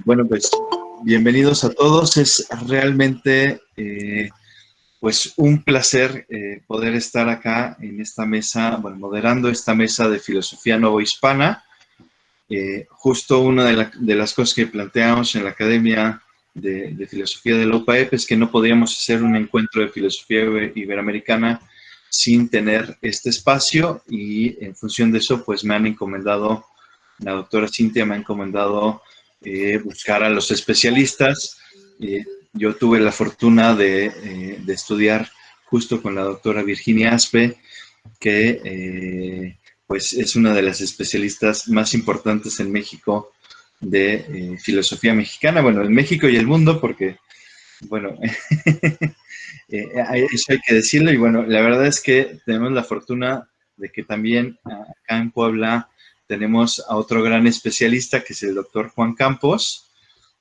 Bueno, pues bienvenidos a todos. Es realmente pues un placer poder estar acá en esta mesa, bueno, moderando esta mesa de filosofía novohispana. Justo una de las cosas que planteamos en la Academia de Filosofía de la UPAEP es que no podíamos hacer un encuentro de filosofía iberoamericana sin tener este espacio, y en función de eso pues me han encomendado, la doctora Cintia me ha encomendado buscar a los especialistas. Yo tuve la fortuna de estudiar justo con la doctora Virginia Aspe, que pues es una de las especialistas más importantes en México de filosofía mexicana, bueno, en México y el mundo, porque, bueno, eso hay que decirlo. Y bueno, la verdad es que tenemos la fortuna de que también acá en Puebla tenemos a otro gran especialista, que es el doctor Juan Campos,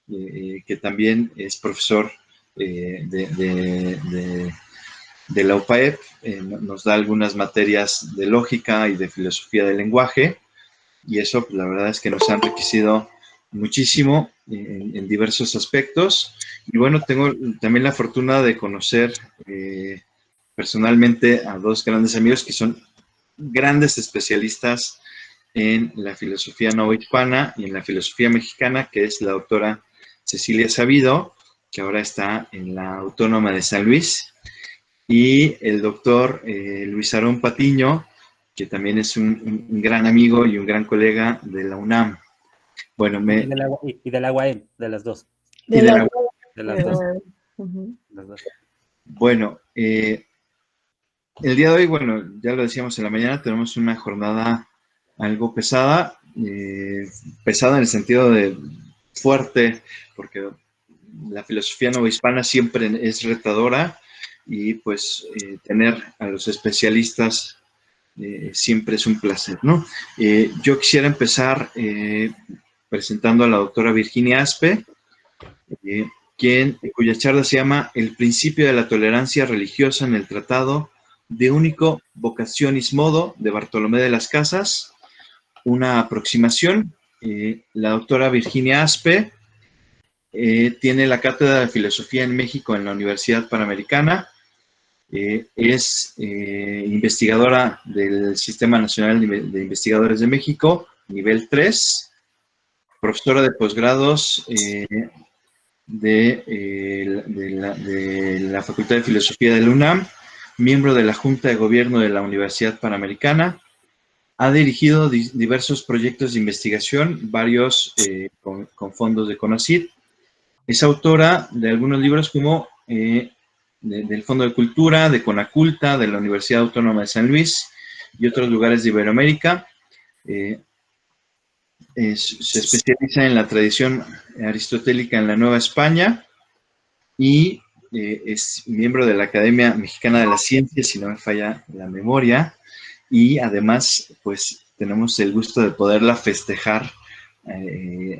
que también es profesor de la UPAEP. Nos da algunas materias de lógica y de filosofía del lenguaje, y eso pues, la verdad es que nos ha enriquecido muchísimo en diversos aspectos. Y bueno, tengo también la fortuna de conocer personalmente a dos grandes amigos que son grandes especialistas en la filosofía novohispana y en la filosofía mexicana, que es la doctora Cecilia Sabido, que ahora está en la Autónoma de San Luis, y el doctor Luis Aarón Patiño, que también es un gran amigo y un gran colega de la UNAM. Bueno, y de la UAM, de las dos. Y de la De las dos. Las dos. Bueno, el día de hoy, bueno, ya lo decíamos en la mañana, tenemos una jornada algo pesada, pesada en el sentido de fuerte, porque la filosofía novohispana siempre es retadora, y pues tener a los especialistas siempre es un placer, ¿no? Yo quisiera empezar presentando a la doctora Virginia Aspe, cuya charla se llama El principio de la tolerancia religiosa en el Tratado de Único Vocationis Modo de Bartolomé de las Casas, una aproximación. La doctora Virginia Aspe tiene la cátedra de filosofía en México en la Universidad Panamericana. Es investigadora del Sistema Nacional de Investigadores de México, nivel 3, profesora de posgrados de la Facultad de Filosofía de la UNAM, miembro de la Junta de Gobierno de la Universidad Panamericana. Ha dirigido diversos proyectos de investigación, varios con fondos de CONACYT. Es autora de algunos libros como del Fondo de Cultura, de Conaculta, de la Universidad Autónoma de San Luis y otros lugares de Iberoamérica. Se especializa en la tradición aristotélica en la Nueva España, y es miembro de la Academia Mexicana de las Ciencias, si no me falla la memoria, y además, pues, tenemos el gusto de poderla festejar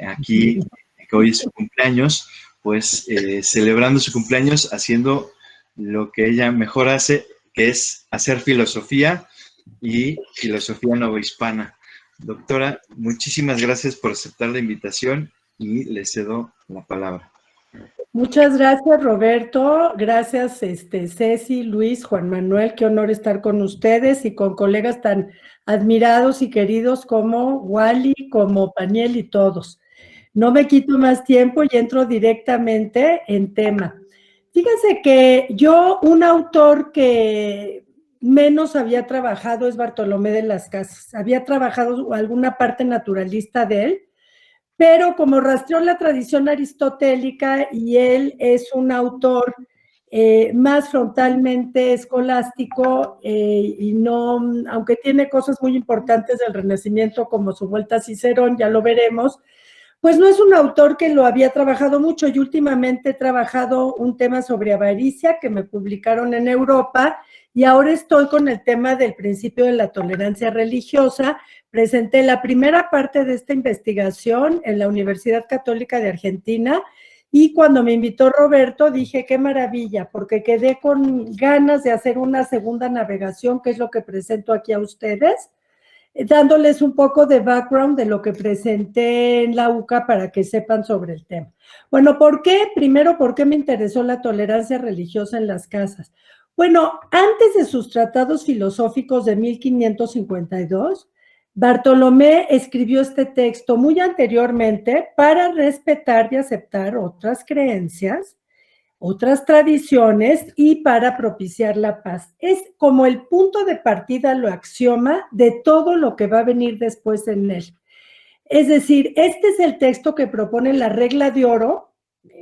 aquí, que hoy es su cumpleaños, pues, celebrando su cumpleaños, haciendo lo que ella mejor hace, que es hacer filosofía y filosofía novohispana. Doctora, muchísimas gracias por aceptar la invitación y le cedo la palabra. Muchas gracias, Roberto. Gracias, Ceci, Luis, Juan Manuel. Qué honor estar con ustedes y con colegas tan admirados y queridos como Wally, como Paniel y todos. No me quito más tiempo y entro directamente en tema. Fíjense que yo, un autor que menos había trabajado es Bartolomé de las Casas. Había trabajado alguna parte naturalista de él, pero como rastreó la tradición aristotélica y él es un autor más frontalmente escolástico y no, aunque tiene cosas muy importantes del Renacimiento como su vuelta a Cicerón, ya lo veremos, pues no es un autor que lo había trabajado mucho. Y últimamente he trabajado un tema sobre avaricia que me publicaron en Europa, y ahora estoy con el tema del principio de la tolerancia religiosa. Presenté la primera parte de esta investigación en la Universidad Católica de Argentina, y cuando me invitó Roberto dije, qué maravilla, porque quedé con ganas de hacer una segunda navegación, que es lo que presento aquí a ustedes. dándoles un poco de background de lo que presenté en la UCA para que sepan sobre el tema. Bueno, ¿por qué? Primero, ¿por qué me interesó la tolerancia religiosa en las casas? Bueno, antes de sus tratados filosóficos de 1552, Bartolomé escribió este texto muy anteriormente para respetar y aceptar otras creencias, otras tradiciones y para propiciar la paz. Es como el punto de partida, lo axioma de todo lo que va a venir después en él. Es decir, este es el texto que propone la regla de oro,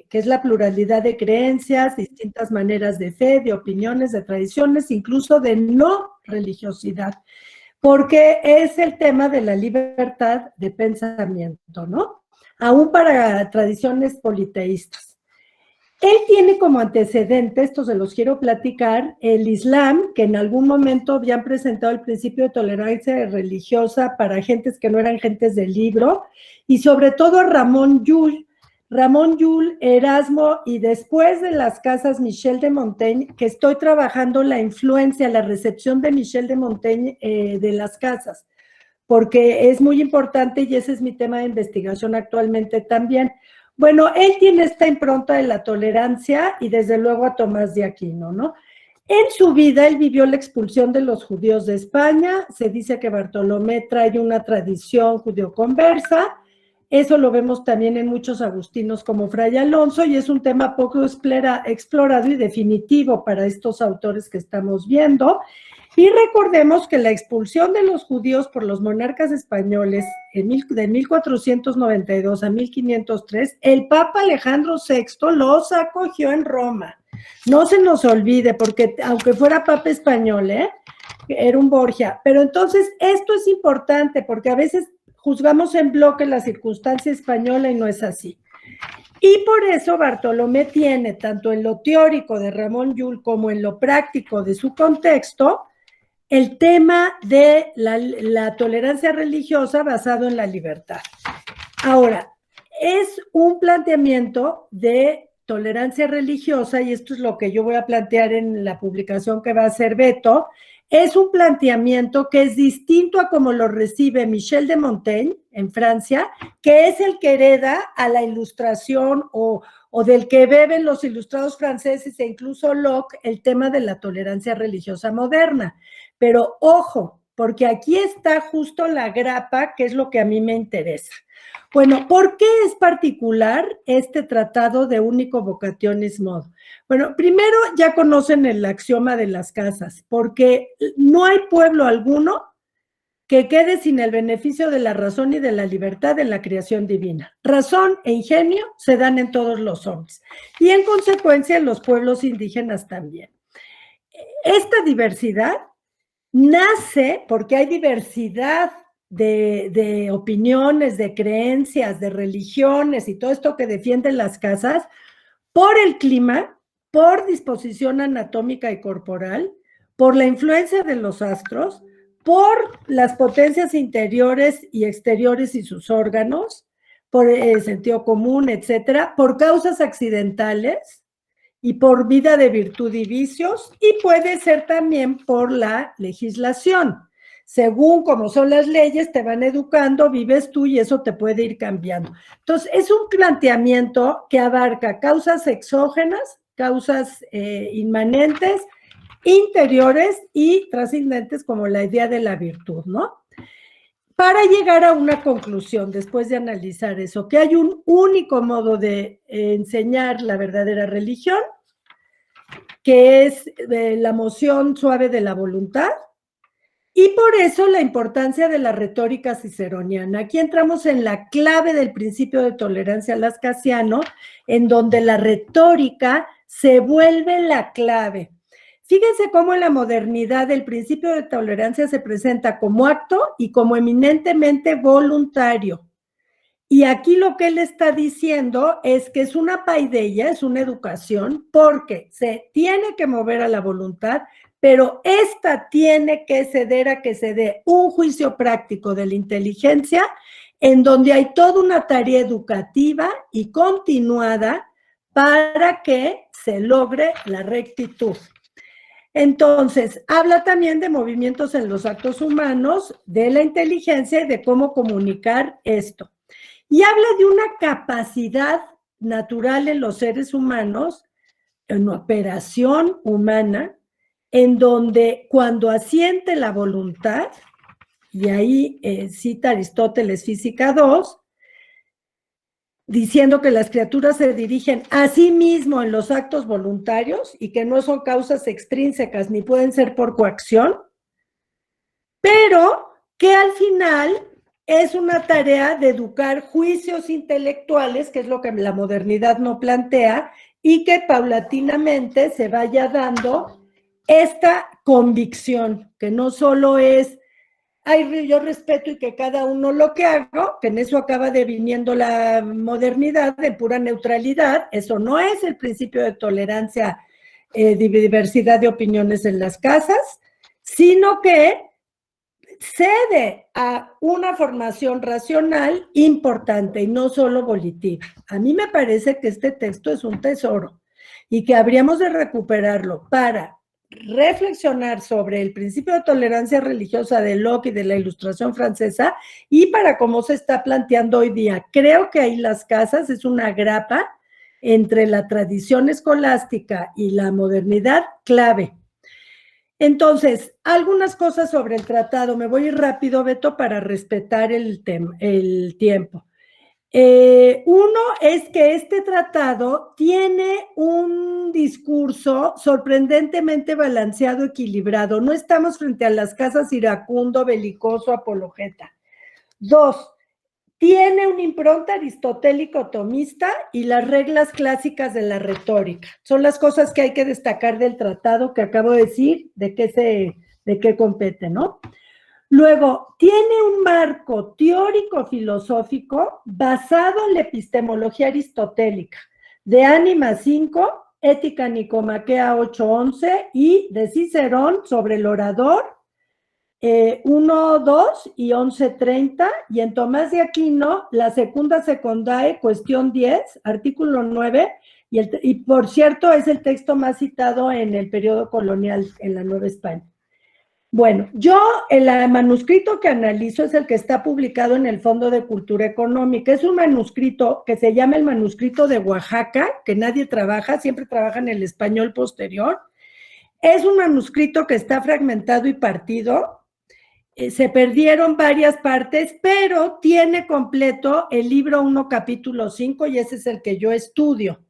que es la pluralidad de creencias, distintas maneras de fe, de opiniones, de tradiciones, incluso de no religiosidad, porque es el tema de la libertad de pensamiento, ¿no? Aún para tradiciones politeístas. Él tiene como antecedente, esto se los quiero platicar, el Islam, que en algún momento habían presentado el principio de tolerancia religiosa para gentes que no eran gentes del libro, y sobre todo Ramón Llull, Erasmo, y después de las casas Michel de Montaigne, que estoy trabajando la influencia, la recepción de Michel de Montaigne de las casas, porque es muy importante y ese es mi tema de investigación actualmente también. Bueno, él tiene esta impronta de la tolerancia y desde luego a Tomás de Aquino, ¿no? En su vida él vivió la expulsión de los judíos de España, se dice que Bartolomé trae una tradición judío-conversa, eso lo vemos también en muchos agustinos como Fray Alonso y es un tema poco explorado y definitivo para estos autores que estamos viendo. Y recordemos que la expulsión de los judíos por los monarcas españoles de 1492 a 1503, el Papa Alejandro VI los acogió en Roma. No se nos olvide, porque aunque fuera Papa español, era un Borgia. Pero entonces esto es importante, porque a veces juzgamos en bloque la circunstancia española y no es así. Y por eso Bartolomé tiene, tanto en lo teórico de Ramón Llull como en lo práctico de su contexto, el tema de la tolerancia religiosa basado en la libertad. Ahora, es un planteamiento de tolerancia religiosa, y esto es lo que yo voy a plantear en la publicación que va a hacer Beto, es un planteamiento que es distinto a como lo recibe Michel de Montaigne en Francia, que es el que hereda a la Ilustración o del que beben los ilustrados franceses e incluso Locke el tema de la tolerancia religiosa moderna. Pero ojo, porque aquí está justo la grapa, que es lo que a mí me interesa. Bueno, ¿por qué es particular este tratado de único vocationis modo? Bueno, primero ya conocen el axioma de las casas, porque no hay pueblo alguno que quede sin el beneficio de la razón y de la libertad en la creación divina. Razón e ingenio se dan en todos los hombres y en consecuencia en los pueblos indígenas también. Esta diversidad nace porque hay diversidad de opiniones, de creencias, de religiones y todo esto que defienden las casas por el clima, por disposición anatómica y corporal, por la influencia de los astros, por las potencias interiores y exteriores y sus órganos, por el sentido común, etcétera, por causas accidentales y por vida de virtud y vicios, y puede ser también por la legislación. Según como son las leyes, te van educando, vives tú y eso te puede ir cambiando. Entonces, es un planteamiento que abarca causas exógenas, causas inmanentes, interiores y trascendentes como la idea de la virtud, ¿no? Para llegar a una conclusión, después de analizar eso, que hay un único modo de enseñar la verdadera religión, que es la moción suave de la voluntad, y por eso la importancia de la retórica ciceroniana. Aquí entramos en la clave del principio de tolerancia lascasiano, en donde la retórica se vuelve la clave. Fíjense cómo en la modernidad el principio de tolerancia se presenta como acto y como eminentemente voluntario. Y aquí lo que él está diciendo es que es una paideia, es una educación, porque se tiene que mover a la voluntad, pero esta tiene que ceder a que se dé un juicio práctico de la inteligencia, en donde hay toda una tarea educativa y continuada para que se logre la rectitud. Entonces, habla también de movimientos en los actos humanos, de la inteligencia y de cómo comunicar esto. Y habla de una capacidad natural en los seres humanos, en operación humana, en donde cuando asiente la voluntad, y ahí cita Aristóteles Física 2, diciendo que las criaturas se dirigen a sí mismo en los actos voluntarios y que no son causas extrínsecas ni pueden ser por coacción, pero que al final es una tarea de educar juicios intelectuales, que es lo que la modernidad no plantea, y que paulatinamente se vaya dando esta convicción, que no solo es ay, yo respeto y que cada uno lo que hago, que en eso acaba deviniendo la modernidad de pura neutralidad. Eso no es el principio de tolerancia, diversidad de opiniones en las casas, sino que cede a una formación racional importante y no solo volitiva. A mí me parece que este texto es un tesoro y que habríamos de recuperarlo para reflexionar sobre el principio de tolerancia religiosa de Locke y de la Ilustración francesa y para cómo se está planteando hoy día. Creo que ahí las casas es una grapa entre la tradición escolástica y la modernidad clave. Entonces, algunas cosas sobre el tratado. Me voy a ir rápido, Beto, para respetar el tiempo. Uno es que este tratado tiene un discurso sorprendentemente balanceado, equilibrado. No estamos frente a las casas iracundo, belicoso, apologeta. Dos, tiene una impronta aristotélico-tomista y las reglas clásicas de la retórica. Son las cosas que hay que destacar del tratado que acabo de decir, de qué compete, ¿no? Luego, tiene un marco teórico-filosófico basado en la epistemología aristotélica, de Ánima 5, Ética Nicomaquea 8:11 y de Cicerón sobre el orador 1:2 y 11:30, y en Tomás de Aquino, la Secunda Secundae, cuestión 10, artículo 9, y por cierto es el texto más citado en el periodo colonial en la Nueva España. Bueno, yo el manuscrito que analizo es el que está publicado en el Fondo de Cultura Económica. Es un manuscrito que se llama el manuscrito de Oaxaca, que nadie trabaja, siempre trabaja en el español posterior. Es un manuscrito que está fragmentado y partido. Se perdieron varias partes, pero tiene completo el libro 1, capítulo 5, y ese es el que yo estudio.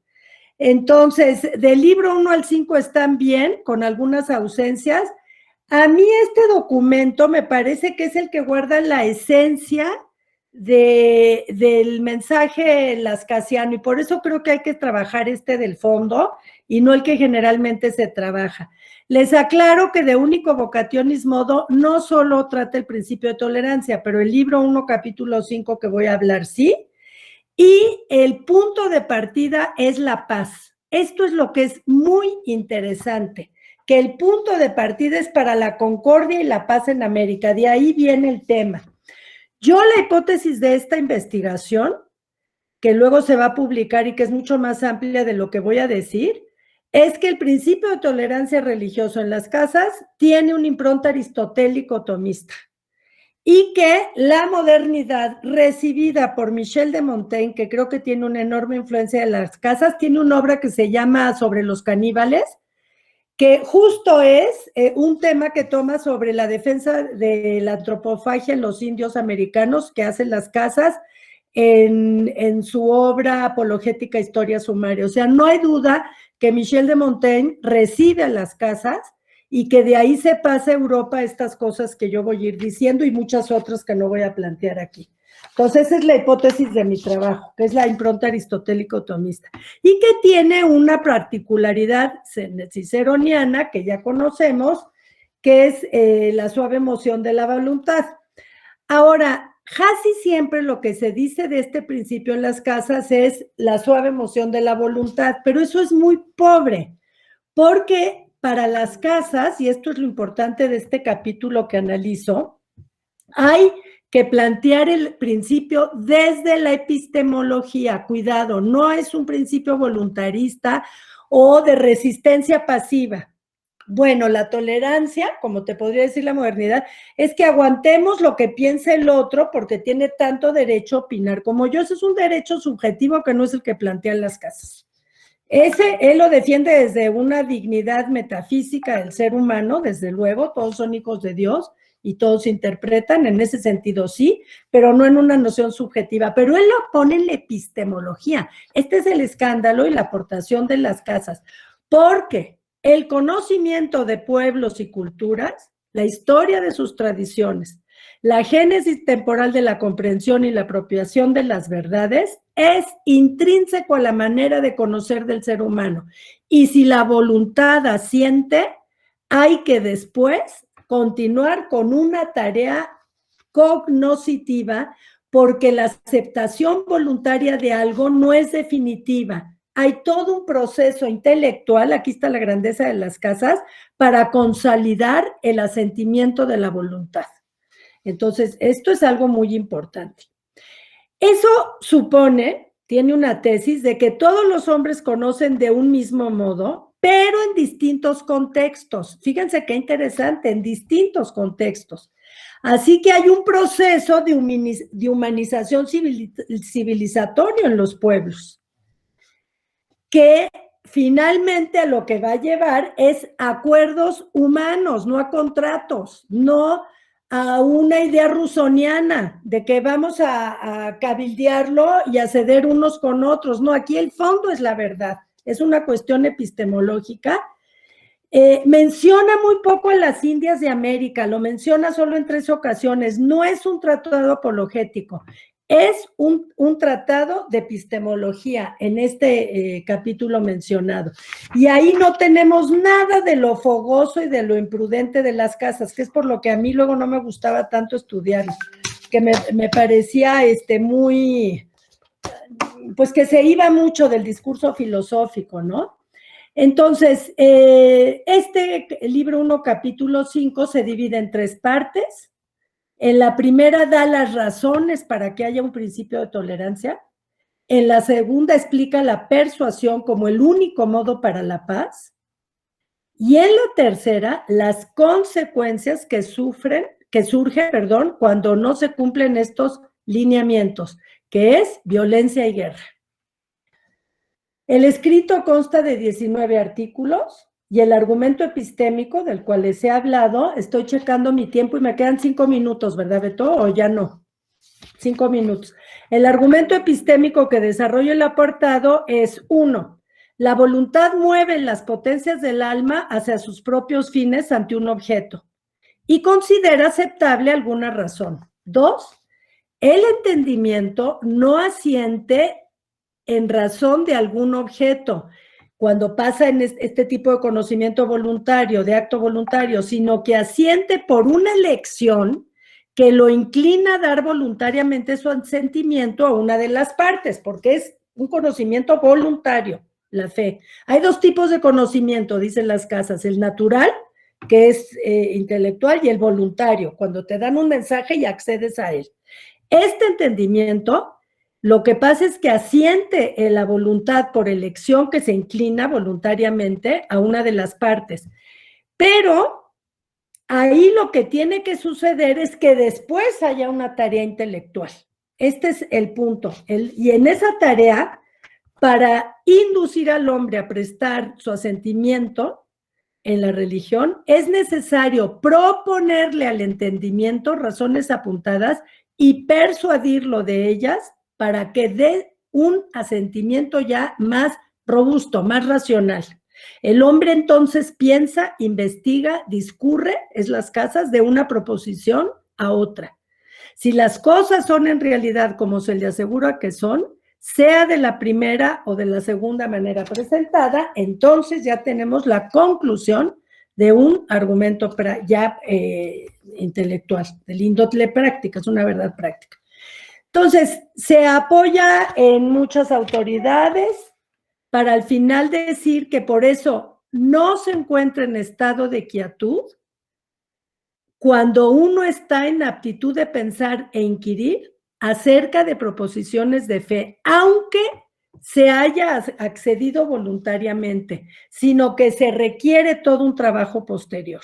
Entonces, del libro 1 al 5 están bien, con algunas ausencias. A mí este documento me parece que es el que guarda la esencia del mensaje lascasiano, y por eso creo que hay que trabajar este del fondo y no el que generalmente se trabaja. Les aclaro que de único vocationis modo no solo trata el principio de tolerancia, pero el libro 1, capítulo 5 que voy a hablar sí, y el punto de partida es la paz. Esto es lo que es muy interesante, que el punto de partida es para la concordia y la paz en América. De ahí viene el tema. Yo la hipótesis de esta investigación, que luego se va a publicar y que es mucho más amplia de lo que voy a decir, es que el principio de tolerancia religioso en las casas tiene una impronta aristotélico-tomista y que la modernidad recibida por Michel de Montaigne, que creo que tiene una enorme influencia de las casas, tiene una obra que se llama Sobre los caníbales, que justo es un tema que toma sobre la defensa de la antropofagia en los indios americanos que hacen las casas en su obra apologética Historia Sumaria. O sea, no hay duda que Michel de Montaigne recibe a las casas y que de ahí se pasa a Europa estas cosas que yo voy a ir diciendo y muchas otras que no voy a plantear aquí. Entonces, esa es la hipótesis de mi trabajo, que es la impronta aristotélico-tomista, y que tiene una particularidad ciceroniana que ya conocemos, que es la suave moción de la voluntad. Ahora, casi siempre lo que se dice de este principio en las casas es la suave moción de la voluntad, pero eso es muy pobre, porque para las casas, y esto es lo importante de este capítulo que analizo, hay que plantear el principio desde la epistemología. Cuidado, no es un principio voluntarista o de resistencia pasiva. Bueno, la tolerancia, como te podría decir la modernidad, es que aguantemos lo que piense el otro porque tiene tanto derecho a opinar como yo. Ese es un derecho subjetivo que no es el que plantean las casas. Ese, él lo defiende desde una dignidad metafísica del ser humano, desde luego, todos son hijos de Dios y todos interpretan, en ese sentido sí, pero no en una noción subjetiva. Pero él lo pone en la epistemología. Este es el escándalo y la aportación de las casas, porque el conocimiento de pueblos y culturas, la historia de sus tradiciones, la génesis temporal de la comprensión y la apropiación de las verdades es intrínseco a la manera de conocer del ser humano. Y si la voluntad asiente, hay que después continuar con una tarea cognoscitiva, porque la aceptación voluntaria de algo no es definitiva. Hay todo un proceso intelectual, aquí está la grandeza de las casas, para consolidar el asentimiento de la voluntad. Entonces, esto es algo muy importante. Eso supone, tiene una tesis de que todos los hombres conocen de un mismo modo, pero en distintos contextos. Fíjense qué interesante, en distintos contextos. Así que hay un proceso de humanización civilizatorio en los pueblos, que finalmente a lo que va a llevar es acuerdos humanos, no a contratos, no a una idea rusoniana de que vamos a cabildearlo y a ceder unos con otros. No, aquí el fondo es la verdad, es una cuestión epistemológica. Menciona muy poco a las Indias de América, lo menciona solo en 3 ocasiones, no es un tratado apologético. Es un tratado de epistemología en este capítulo mencionado. Y ahí no tenemos nada de lo fogoso y de lo imprudente de las casas, que es por lo que a mí luego no me gustaba tanto estudiar, que me parecía muy, pues que se iba mucho del discurso filosófico, ¿no? Entonces, este libro 1, capítulo 5, se divide en 3 partes. En la primera da las razones para que haya un principio de tolerancia. En la segunda explica la persuasión como el único modo para la paz. Y en la tercera, las consecuencias que surgen, cuando no se cumplen estos lineamientos, que es violencia y guerra. El escrito consta de 19 artículos y el argumento epistémico del cual les he hablado, estoy checando mi tiempo y me quedan 5 minutos, ¿verdad, Beto? ¿O ya no? 5 minutos. El argumento epistémico que desarrolla el apartado es 1. La voluntad mueve las potencias del alma hacia sus propios fines ante un objeto y considera aceptable alguna razón. 2. El entendimiento no asiente en razón de algún objeto, cuando pasa en este tipo de conocimiento voluntario, de acto voluntario, sino que asiente por una elección que lo inclina a dar voluntariamente su asentimiento a una de las partes, porque es un conocimiento voluntario, la fe. Hay 2 tipos de conocimiento, dicen las casas, el natural, que es intelectual, y el voluntario, cuando te dan un mensaje y accedes a él. Este entendimiento, lo que pasa es que asiente la voluntad por elección que se inclina voluntariamente a una de las partes. Pero ahí lo que tiene que suceder es que después haya una tarea intelectual. Este es el punto. Y en esa tarea, para inducir al hombre a prestar su asentimiento en la religión, es necesario proponerle al entendimiento razones apuntadas y persuadirlo de ellas para que dé un asentimiento ya más robusto, más racional. El hombre entonces piensa, investiga, discurre, es las casas, de una proposición a otra. Si las cosas son en realidad como se le asegura que son, sea de la primera o de la segunda manera presentada, entonces ya tenemos la conclusión de un argumento ya intelectual, del índole práctica, es una verdad práctica. Entonces, se apoya en muchas autoridades para al final decir que por eso no se encuentra en estado de quietud cuando uno está en aptitud de pensar e inquirir acerca de proposiciones de fe, aunque se haya accedido voluntariamente, sino que se requiere todo un trabajo posterior.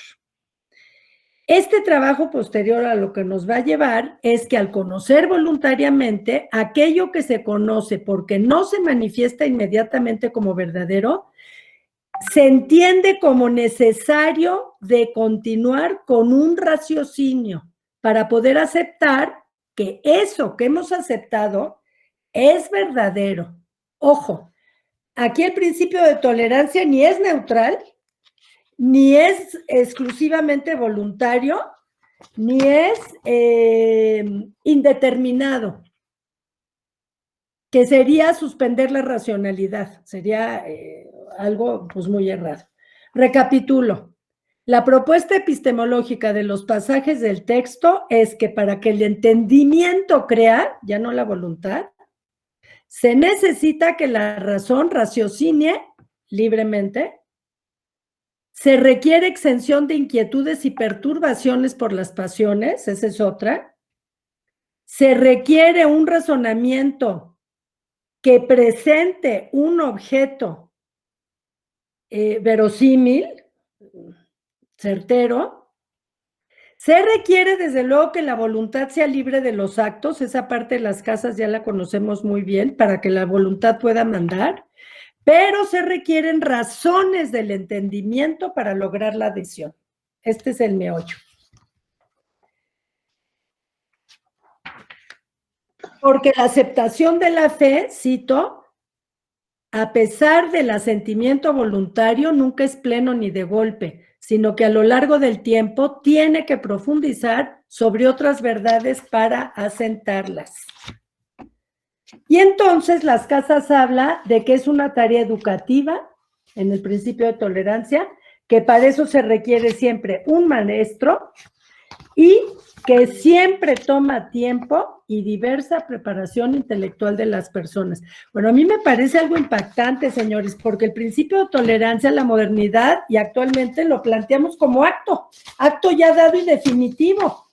Este trabajo posterior a lo que nos va a llevar es que al conocer voluntariamente, aquello que se conoce porque no se manifiesta inmediatamente como verdadero, se entiende como necesario de continuar con un raciocinio para poder aceptar que eso que hemos aceptado es verdadero. Ojo, aquí el principio de tolerancia ni es neutral, ni es exclusivamente voluntario, ni es indeterminado, que sería suspender la racionalidad, sería algo pues muy errado. Recapitulo. La propuesta epistemológica de los pasajes del texto es que para que el entendimiento crea, ya no la voluntad, se necesita que la razón raciocine libremente. Se requiere exención de inquietudes y perturbaciones por las pasiones, esa es otra. Se requiere un razonamiento que presente un objeto verosímil, certero. Se requiere, desde luego, que la voluntad sea libre de los actos, esa parte de las casas ya la conocemos muy bien, para que la voluntad pueda mandar, pero se requieren razones del entendimiento para lograr la adhesión. Este es el meollo. Porque la aceptación de la fe, cito, a pesar del asentimiento voluntario, nunca es pleno ni de golpe, sino que a lo largo del tiempo tiene que profundizar sobre otras verdades para asentarlas. Y entonces las casas habla de que es una tarea educativa, en el principio de tolerancia, que para eso se requiere siempre un maestro y que siempre toma tiempo y diversa preparación intelectual de las personas. Bueno, a mí me parece algo impactante, señores, porque el principio de tolerancia a la modernidad y actualmente lo planteamos como acto ya dado y definitivo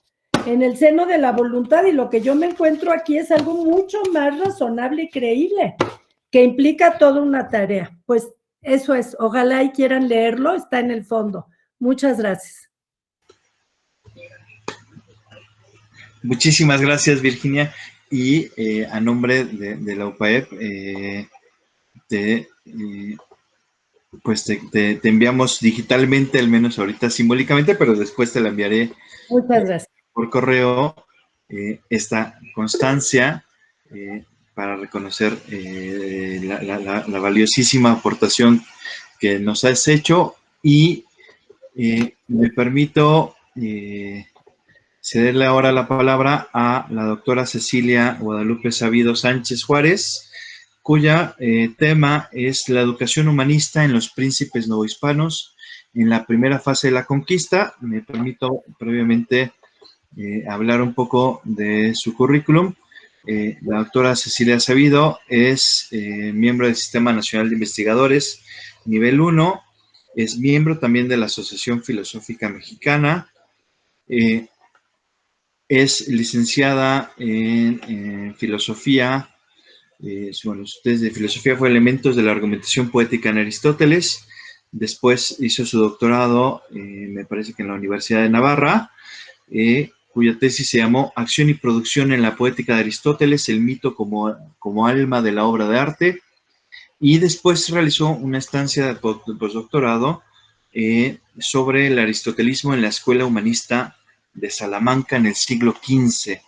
en el seno de la voluntad, y lo que yo me encuentro aquí es algo mucho más razonable y creíble, que implica toda una tarea. Pues eso es, ojalá y quieran leerlo, está en el fondo. Muchas gracias. Muchísimas gracias, Virginia. Y a nombre de la UPAEP, pues te enviamos digitalmente, al menos ahorita simbólicamente, pero después te la enviaré por correo, esta constancia para reconocer la valiosísima aportación que nos has hecho. Y me permito cederle ahora la palabra a la doctora Cecilia Guadalupe Sabido Sánchez Juárez, cuya tema es la educación humanista en los príncipes novohispanos en la primera fase de la conquista. Me permito previamente hablar un poco de su currículum. La doctora Cecilia Sabido es miembro del Sistema Nacional de Investigadores, nivel 1, es miembro también de la Asociación Filosófica Mexicana, es licenciada en filosofía. Bueno, su tesis de filosofía fue Elementos de la argumentación poética en Aristóteles. Después hizo su doctorado, me parece que en la Universidad de Navarra, cuya tesis se llamó Acción y producción en la poética de Aristóteles, el mito como alma de la obra de arte. Y después realizó una estancia de postdoctorado sobre el aristotelismo en la Escuela Humanista de Salamanca en el siglo XV.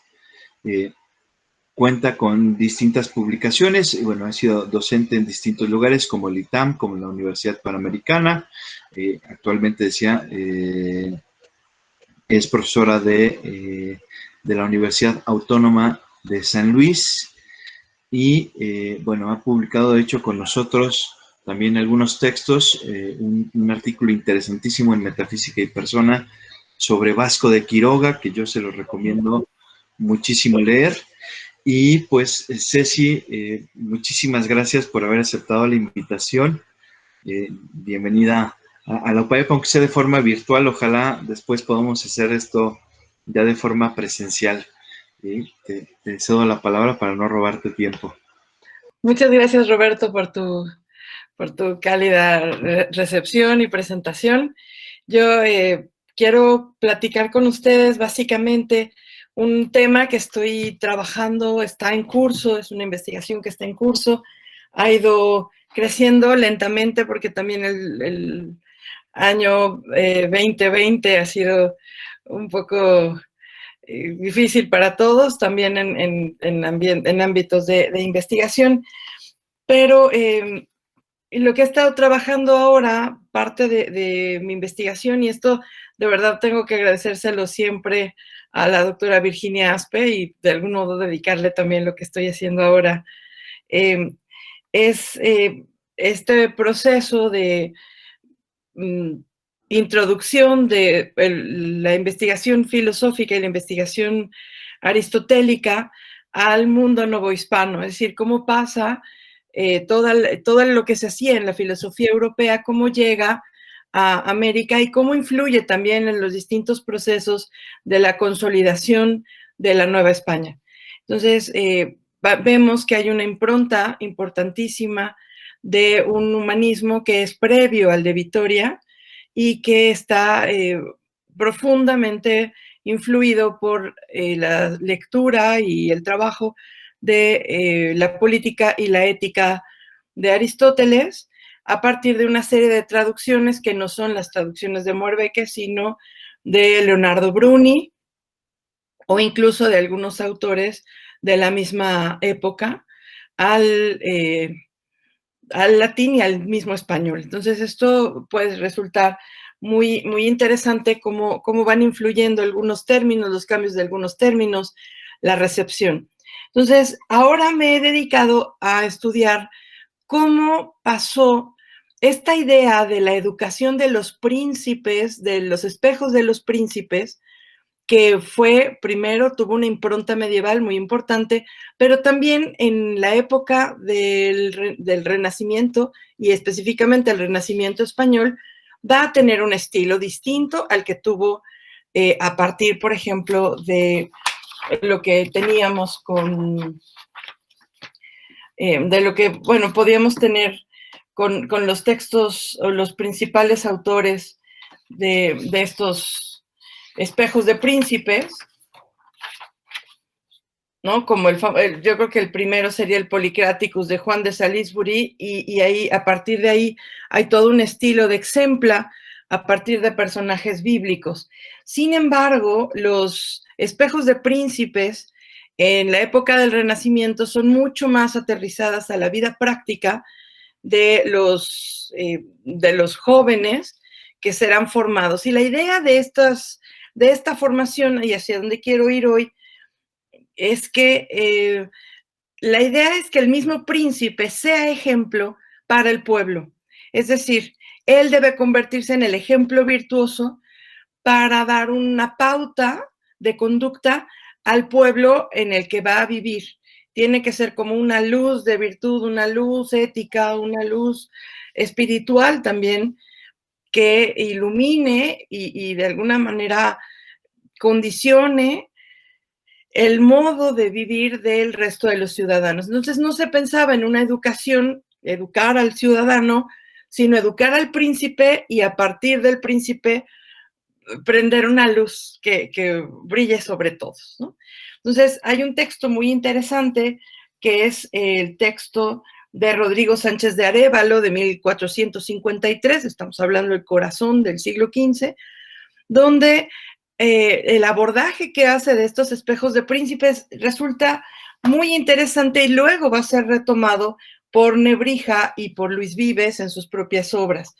Cuenta con distintas publicaciones, y bueno, ha sido docente en distintos lugares como el ITAM, como la Universidad Panamericana. Actualmente es profesora de la Universidad Autónoma de San Luis, y bueno, ha publicado de hecho con nosotros también algunos textos, un artículo interesantísimo en Metafísica y Persona sobre Vasco de Quiroga, que yo se lo recomiendo muchísimo leer. Y pues, Ceci, muchísimas gracias por haber aceptado la invitación. Bienvenida a la UPAEP, aunque sea de forma virtual. Ojalá después podamos hacer esto ya de forma presencial. Te cedo la palabra para no robarte tiempo. Muchas gracias, Roberto, por tu cálida recepción y presentación. Yo quiero platicar con ustedes básicamente un tema que estoy trabajando, está en curso, es una investigación que está en curso, ha ido creciendo lentamente porque también el año 2020 ha sido un poco difícil para todos, también en ámbitos de investigación, pero lo que he estado trabajando ahora, parte de mi investigación, y esto de verdad tengo que agradecérselo siempre a la doctora Virginia Aspe y de algún modo dedicarle también lo que estoy haciendo ahora, es este proceso de introducción de la investigación filosófica y la investigación aristotélica al mundo novohispano, es decir, cómo pasa todo lo que se hacía en la filosofía europea, cómo llega a América y cómo influye también en los distintos procesos de la consolidación de la Nueva España. Entonces, vemos que hay una impronta importantísima de un humanismo que es previo al de Vitoria y que está profundamente influido por la lectura y el trabajo de la política y la ética de Aristóteles, a partir de una serie de traducciones que no son las traducciones de Moerbeke, sino de Leonardo Bruni, o incluso de algunos autores de la misma época, al latín y al mismo español. Entonces, esto puede resultar muy, muy interesante cómo van influyendo algunos términos, los cambios de algunos términos, la recepción. Entonces, ahora me he dedicado a estudiar cómo pasó esta idea de la educación de los príncipes, de los espejos de los príncipes, que fue, primero, tuvo una impronta medieval muy importante, pero también en la época del Renacimiento, y específicamente el Renacimiento español, va a tener un estilo distinto al que tuvo a partir, por ejemplo, de lo que teníamos de lo que, bueno, podíamos tener con los textos o los principales autores de estos espejos de príncipes, ¿no? Como yo creo que el primero sería el Policraticus de Juan de Salisbury, y ahí, a partir de ahí, hay todo un estilo de exempla a partir de personajes bíblicos. Sin embargo, los espejos de príncipes en la época del Renacimiento son mucho más aterrizadas a la vida práctica de los jóvenes que serán formados. Y la idea de esta formación, y hacia donde quiero ir hoy, es que la idea es que el mismo príncipe sea ejemplo para el pueblo. Es decir, él debe convertirse en el ejemplo virtuoso para dar una pauta de conducta al pueblo en el que va a vivir. Tiene que ser como una luz de virtud, una luz ética, una luz espiritual también, que ilumine y de alguna manera condicione el modo de vivir del resto de los ciudadanos. Entonces no se pensaba en una educación, educar al ciudadano, sino educar al príncipe y a partir del príncipe prender una luz que brille sobre todos, ¿no? Entonces hay un texto muy interesante que es el texto de Rodrigo Sánchez de Arévalo de 1453, estamos hablando del corazón del siglo XV, donde el abordaje que hace de estos espejos de príncipes resulta muy interesante y luego va a ser retomado por Nebrija y por Luis Vives en sus propias obras.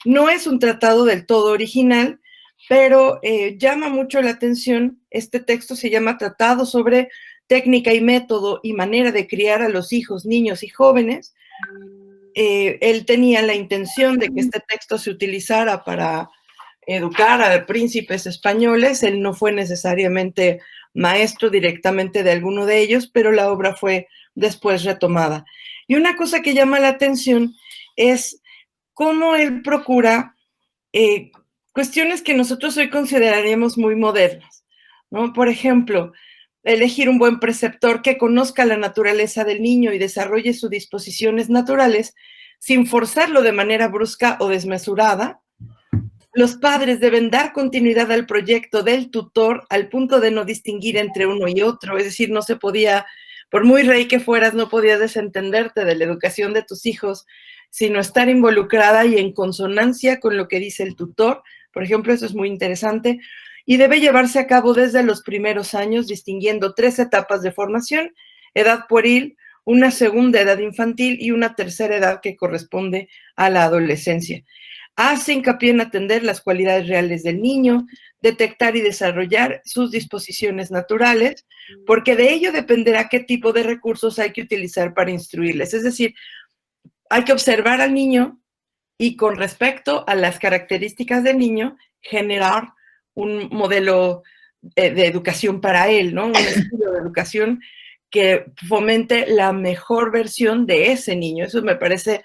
No es un tratado del todo original, pero llama mucho la atención. Este texto se llama Tratado sobre técnica y método y manera de criar a los hijos, niños y jóvenes. Él tenía la intención de que este texto se utilizara para educar a príncipes españoles. Él no fue necesariamente maestro directamente de alguno de ellos, pero la obra fue después retomada. Y una cosa que llama la atención es cómo él procura cuestiones que nosotros hoy consideraríamos muy modernas, ¿no? Por ejemplo, elegir un buen preceptor que conozca la naturaleza del niño y desarrolle sus disposiciones naturales sin forzarlo de manera brusca o desmesurada. Los padres deben dar continuidad al proyecto del tutor al punto de no distinguir entre uno y otro, es decir, no se podía, por muy rey que fueras, no podías desentenderte de la educación de tus hijos, sino estar involucrada y en consonancia con lo que dice el tutor. Por ejemplo, eso es muy interesante, y debe llevarse a cabo desde los primeros años, distinguiendo 3 etapas de formación: edad pueril, una segunda edad infantil y una tercera edad que corresponde a la adolescencia. Hace hincapié en atender las cualidades reales del niño, detectar y desarrollar sus disposiciones naturales, porque de ello dependerá qué tipo de recursos hay que utilizar para instruirles. Es decir, hay que observar al niño y con respecto a las características del niño, generar un modelo de educación para él, ¿no? Un estilo de educación que fomente la mejor versión de ese niño. Eso me parece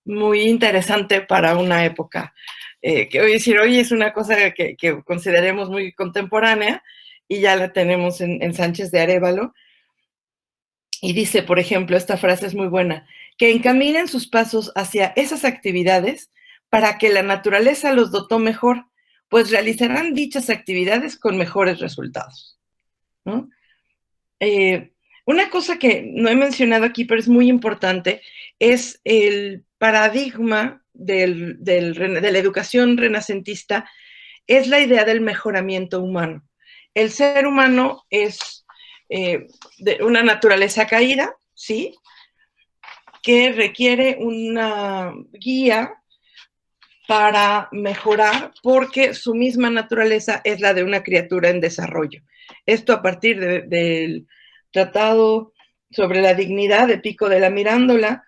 muy interesante para una época que hoy decir, hoy es una cosa que consideremos muy contemporánea y ya la tenemos en Sánchez de Arévalo. Y dice, por ejemplo, esta frase es muy buena: que encaminen sus pasos hacia esas actividades para que la naturaleza los dotó mejor, pues realizarán dichas actividades con mejores resultados, ¿no? Una cosa que no he mencionado aquí, pero es muy importante, es el paradigma de la educación renacentista, es la idea del mejoramiento humano. El ser humano es de una naturaleza caída, ¿sí?, que requiere una guía para mejorar, porque su misma naturaleza es la de una criatura en desarrollo. Esto a partir del Tratado sobre la Dignidad de Pico de la Mirandola,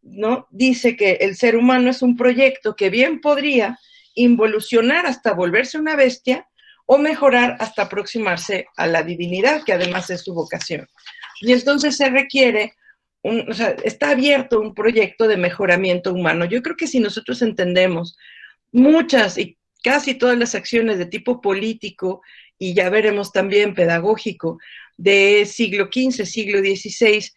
¿no? Dice que el ser humano es un proyecto que bien podría involucionar hasta volverse una bestia o mejorar hasta aproximarse a la divinidad, que además es su vocación. Y entonces se requiere, o sea, está abierto un proyecto de mejoramiento humano. Yo creo que si nosotros entendemos muchas y casi todas las acciones de tipo político, y ya veremos también pedagógico, de siglo XV, siglo XVI,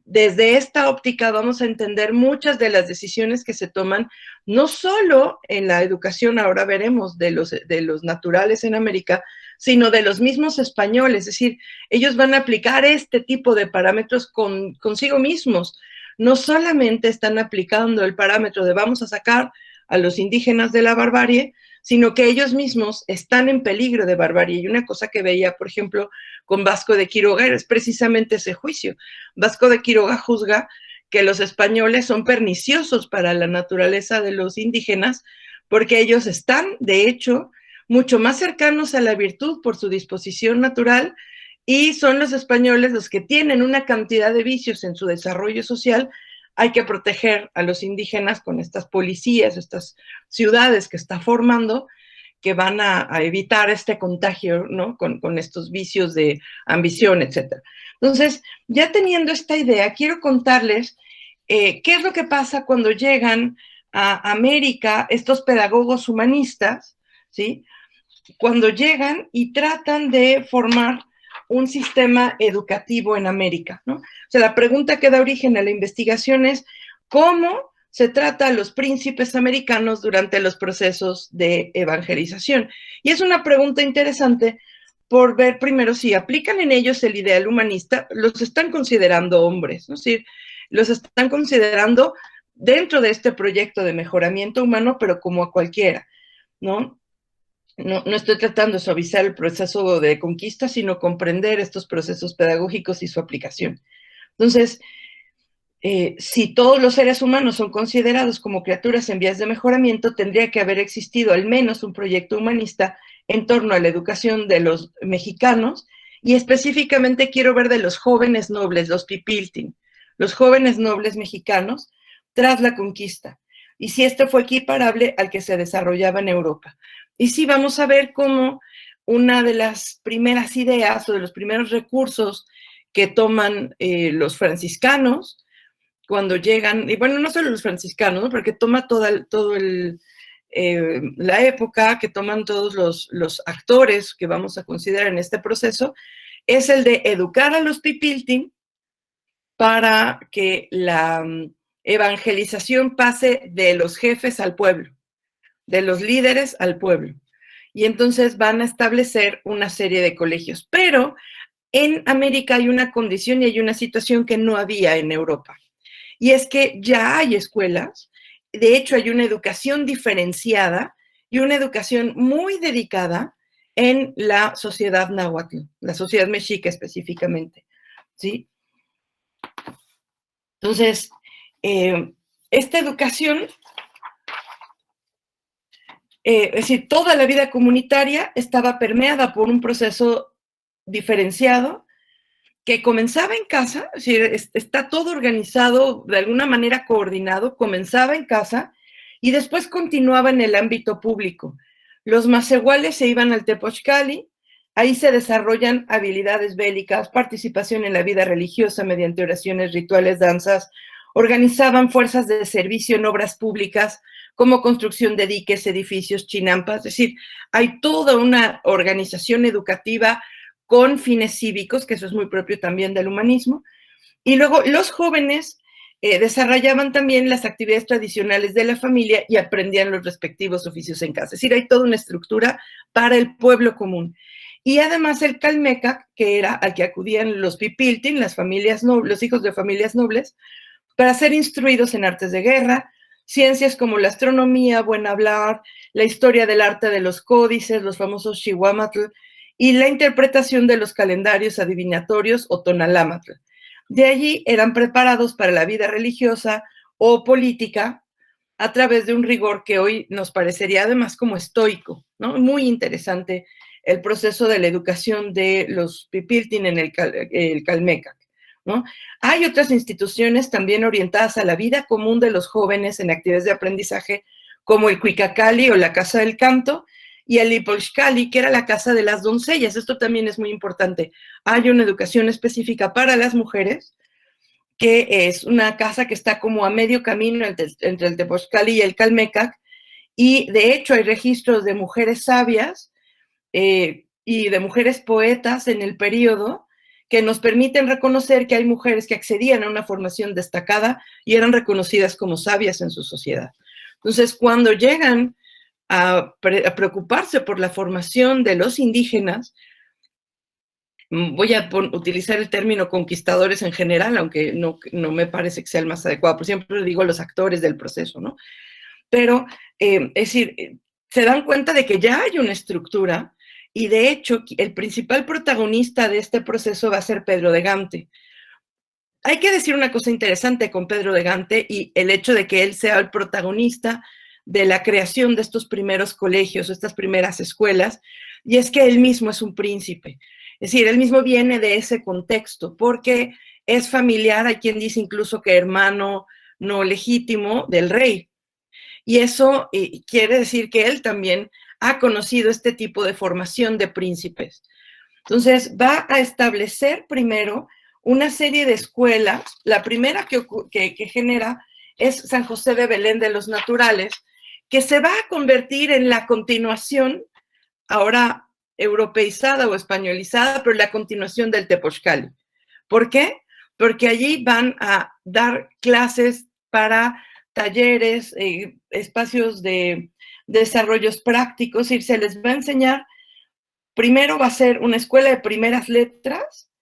desde esta óptica vamos a entender muchas de las decisiones que se toman, no solo en la educación, ahora veremos, de los naturales en América, sino de los mismos españoles. Es decir, ellos van a aplicar este tipo de parámetros consigo mismos. No solamente están aplicando el parámetro de vamos a sacar a los indígenas de la barbarie, sino que ellos mismos están en peligro de barbarie. Y una cosa que veía, por ejemplo, con Vasco de Quiroga es precisamente ese juicio. Vasco de Quiroga juzga que los españoles son perniciosos para la naturaleza de los indígenas porque ellos están, de hecho, mucho más cercanos a la virtud por su disposición natural, y son los españoles los que tienen una cantidad de vicios en su desarrollo social. Hay que proteger a los indígenas con estas policías, estas ciudades que está formando, que van a evitar este contagio, ¿no?, con estos vicios de ambición, etc. Entonces, ya teniendo esta idea, quiero contarles qué es lo que pasa cuando llegan a América estos pedagogos humanistas, ¿sí?, cuando llegan y tratan de formar un sistema educativo en América, ¿no? O sea, la pregunta que da origen a la investigación es cómo se trata a los príncipes americanos durante los procesos de evangelización. Y es una pregunta interesante por ver primero si aplican en ellos el ideal humanista, los están considerando hombres, ¿no? Es decir, los están considerando dentro de este proyecto de mejoramiento humano, pero como a cualquiera, ¿no? No estoy tratando de suavizar el proceso de conquista, sino comprender estos procesos pedagógicos y su aplicación. Entonces, si todos los seres humanos son considerados como criaturas en vías de mejoramiento, tendría que haber existido al menos un proyecto humanista en torno a la educación de los mexicanos, y específicamente quiero ver de los jóvenes nobles, los pipiltin, los jóvenes nobles mexicanos tras la conquista, y si este fue equiparable al que se desarrollaba en Europa. Y sí, vamos a ver cómo una de las primeras ideas o de los primeros recursos que toman los franciscanos cuando llegan, y bueno, no solo los franciscanos, ¿no?, porque toma la época, que toman todos los actores que vamos a considerar en este proceso, es el de educar a los pipiltin para que la evangelización pase de los jefes al pueblo, de los líderes al pueblo. Y entonces van a establecer una serie de colegios. Pero en América hay una condición y hay una situación que no había en Europa. Y es que ya hay escuelas, de hecho hay una educación diferenciada y una educación muy dedicada en la sociedad náhuatl, la sociedad mexica específicamente, ¿sí? Entonces, esta educación, es decir, toda la vida comunitaria estaba permeada por un proceso diferenciado que comenzaba en casa, es decir, está todo organizado, de alguna manera coordinado, comenzaba en casa y después continuaba en el ámbito público. Los macehuales se iban al Tepochcali, ahí se desarrollan habilidades bélicas, participación en la vida religiosa mediante oraciones, rituales, danzas, organizaban fuerzas de servicio en obras públicas como construcción de diques, edificios, chinampas, es decir, hay toda una organización educativa con fines cívicos, que eso es muy propio también del humanismo, y luego los jóvenes desarrollaban también las actividades tradicionales de la familia y aprendían los respectivos oficios en casa. Es decir, hay toda una estructura para el pueblo común. Y además el Calmecac, que era al que acudían los pipiltin, las familias nobles, los hijos de familias nobles, para ser instruidos en artes de guerra, ciencias como la astronomía, buen hablar, la historia del arte de los códices, los famosos Xihuamatl, y la interpretación de los calendarios adivinatorios o tonalámatl. De allí eran preparados para la vida religiosa o política a través de un rigor que hoy nos parecería además como estoico, ¿no? Muy interesante el proceso de la educación de los pipiltin en el Calmecac, ¿no? Hay otras instituciones también orientadas a la vida común de los jóvenes en actividades de aprendizaje, como el Cuicacali o la Casa del Canto, y el Ipolxcali, que era la casa de las doncellas. Esto también es muy importante. Hay una educación específica para las mujeres, que es una casa que está como a medio camino entre el Tepochcali y el Calmecac, y de hecho hay registros de mujeres sabias y de mujeres poetas en el periodo que nos permiten reconocer que hay mujeres que accedían a una formación destacada y eran reconocidas como sabias en su sociedad. Entonces, cuando llegan a preocuparse por la formación de los indígenas, voy a utilizar el término conquistadores en general, aunque no me parece que sea el más adecuado, por siempre digo los actores del proceso, ¿no? Pero, es decir, se dan cuenta de que ya hay una estructura y de hecho el principal protagonista de este proceso va a ser Pedro de Gante. Hay que decir una cosa interesante con Pedro de Gante y el hecho de que él sea el protagonista de la creación de estos primeros colegios, estas primeras escuelas, y es que él mismo es un príncipe. Es decir, él mismo viene de ese contexto, porque es familiar, hay quien dice incluso que hermano no legítimo del rey. Y eso quiere decir que él también ha conocido este tipo de formación de príncipes. Entonces, va a establecer primero una serie de escuelas. La primera que genera es San José de Belén de los Naturales, que se va a convertir en la continuación, ahora europeizada o españolizada, pero la continuación del Tepochcali. ¿Por qué? Porque allí van a dar clases para talleres, espacios de desarrollos prácticos, y se les va a enseñar, primero va a ser una escuela de primeras letras,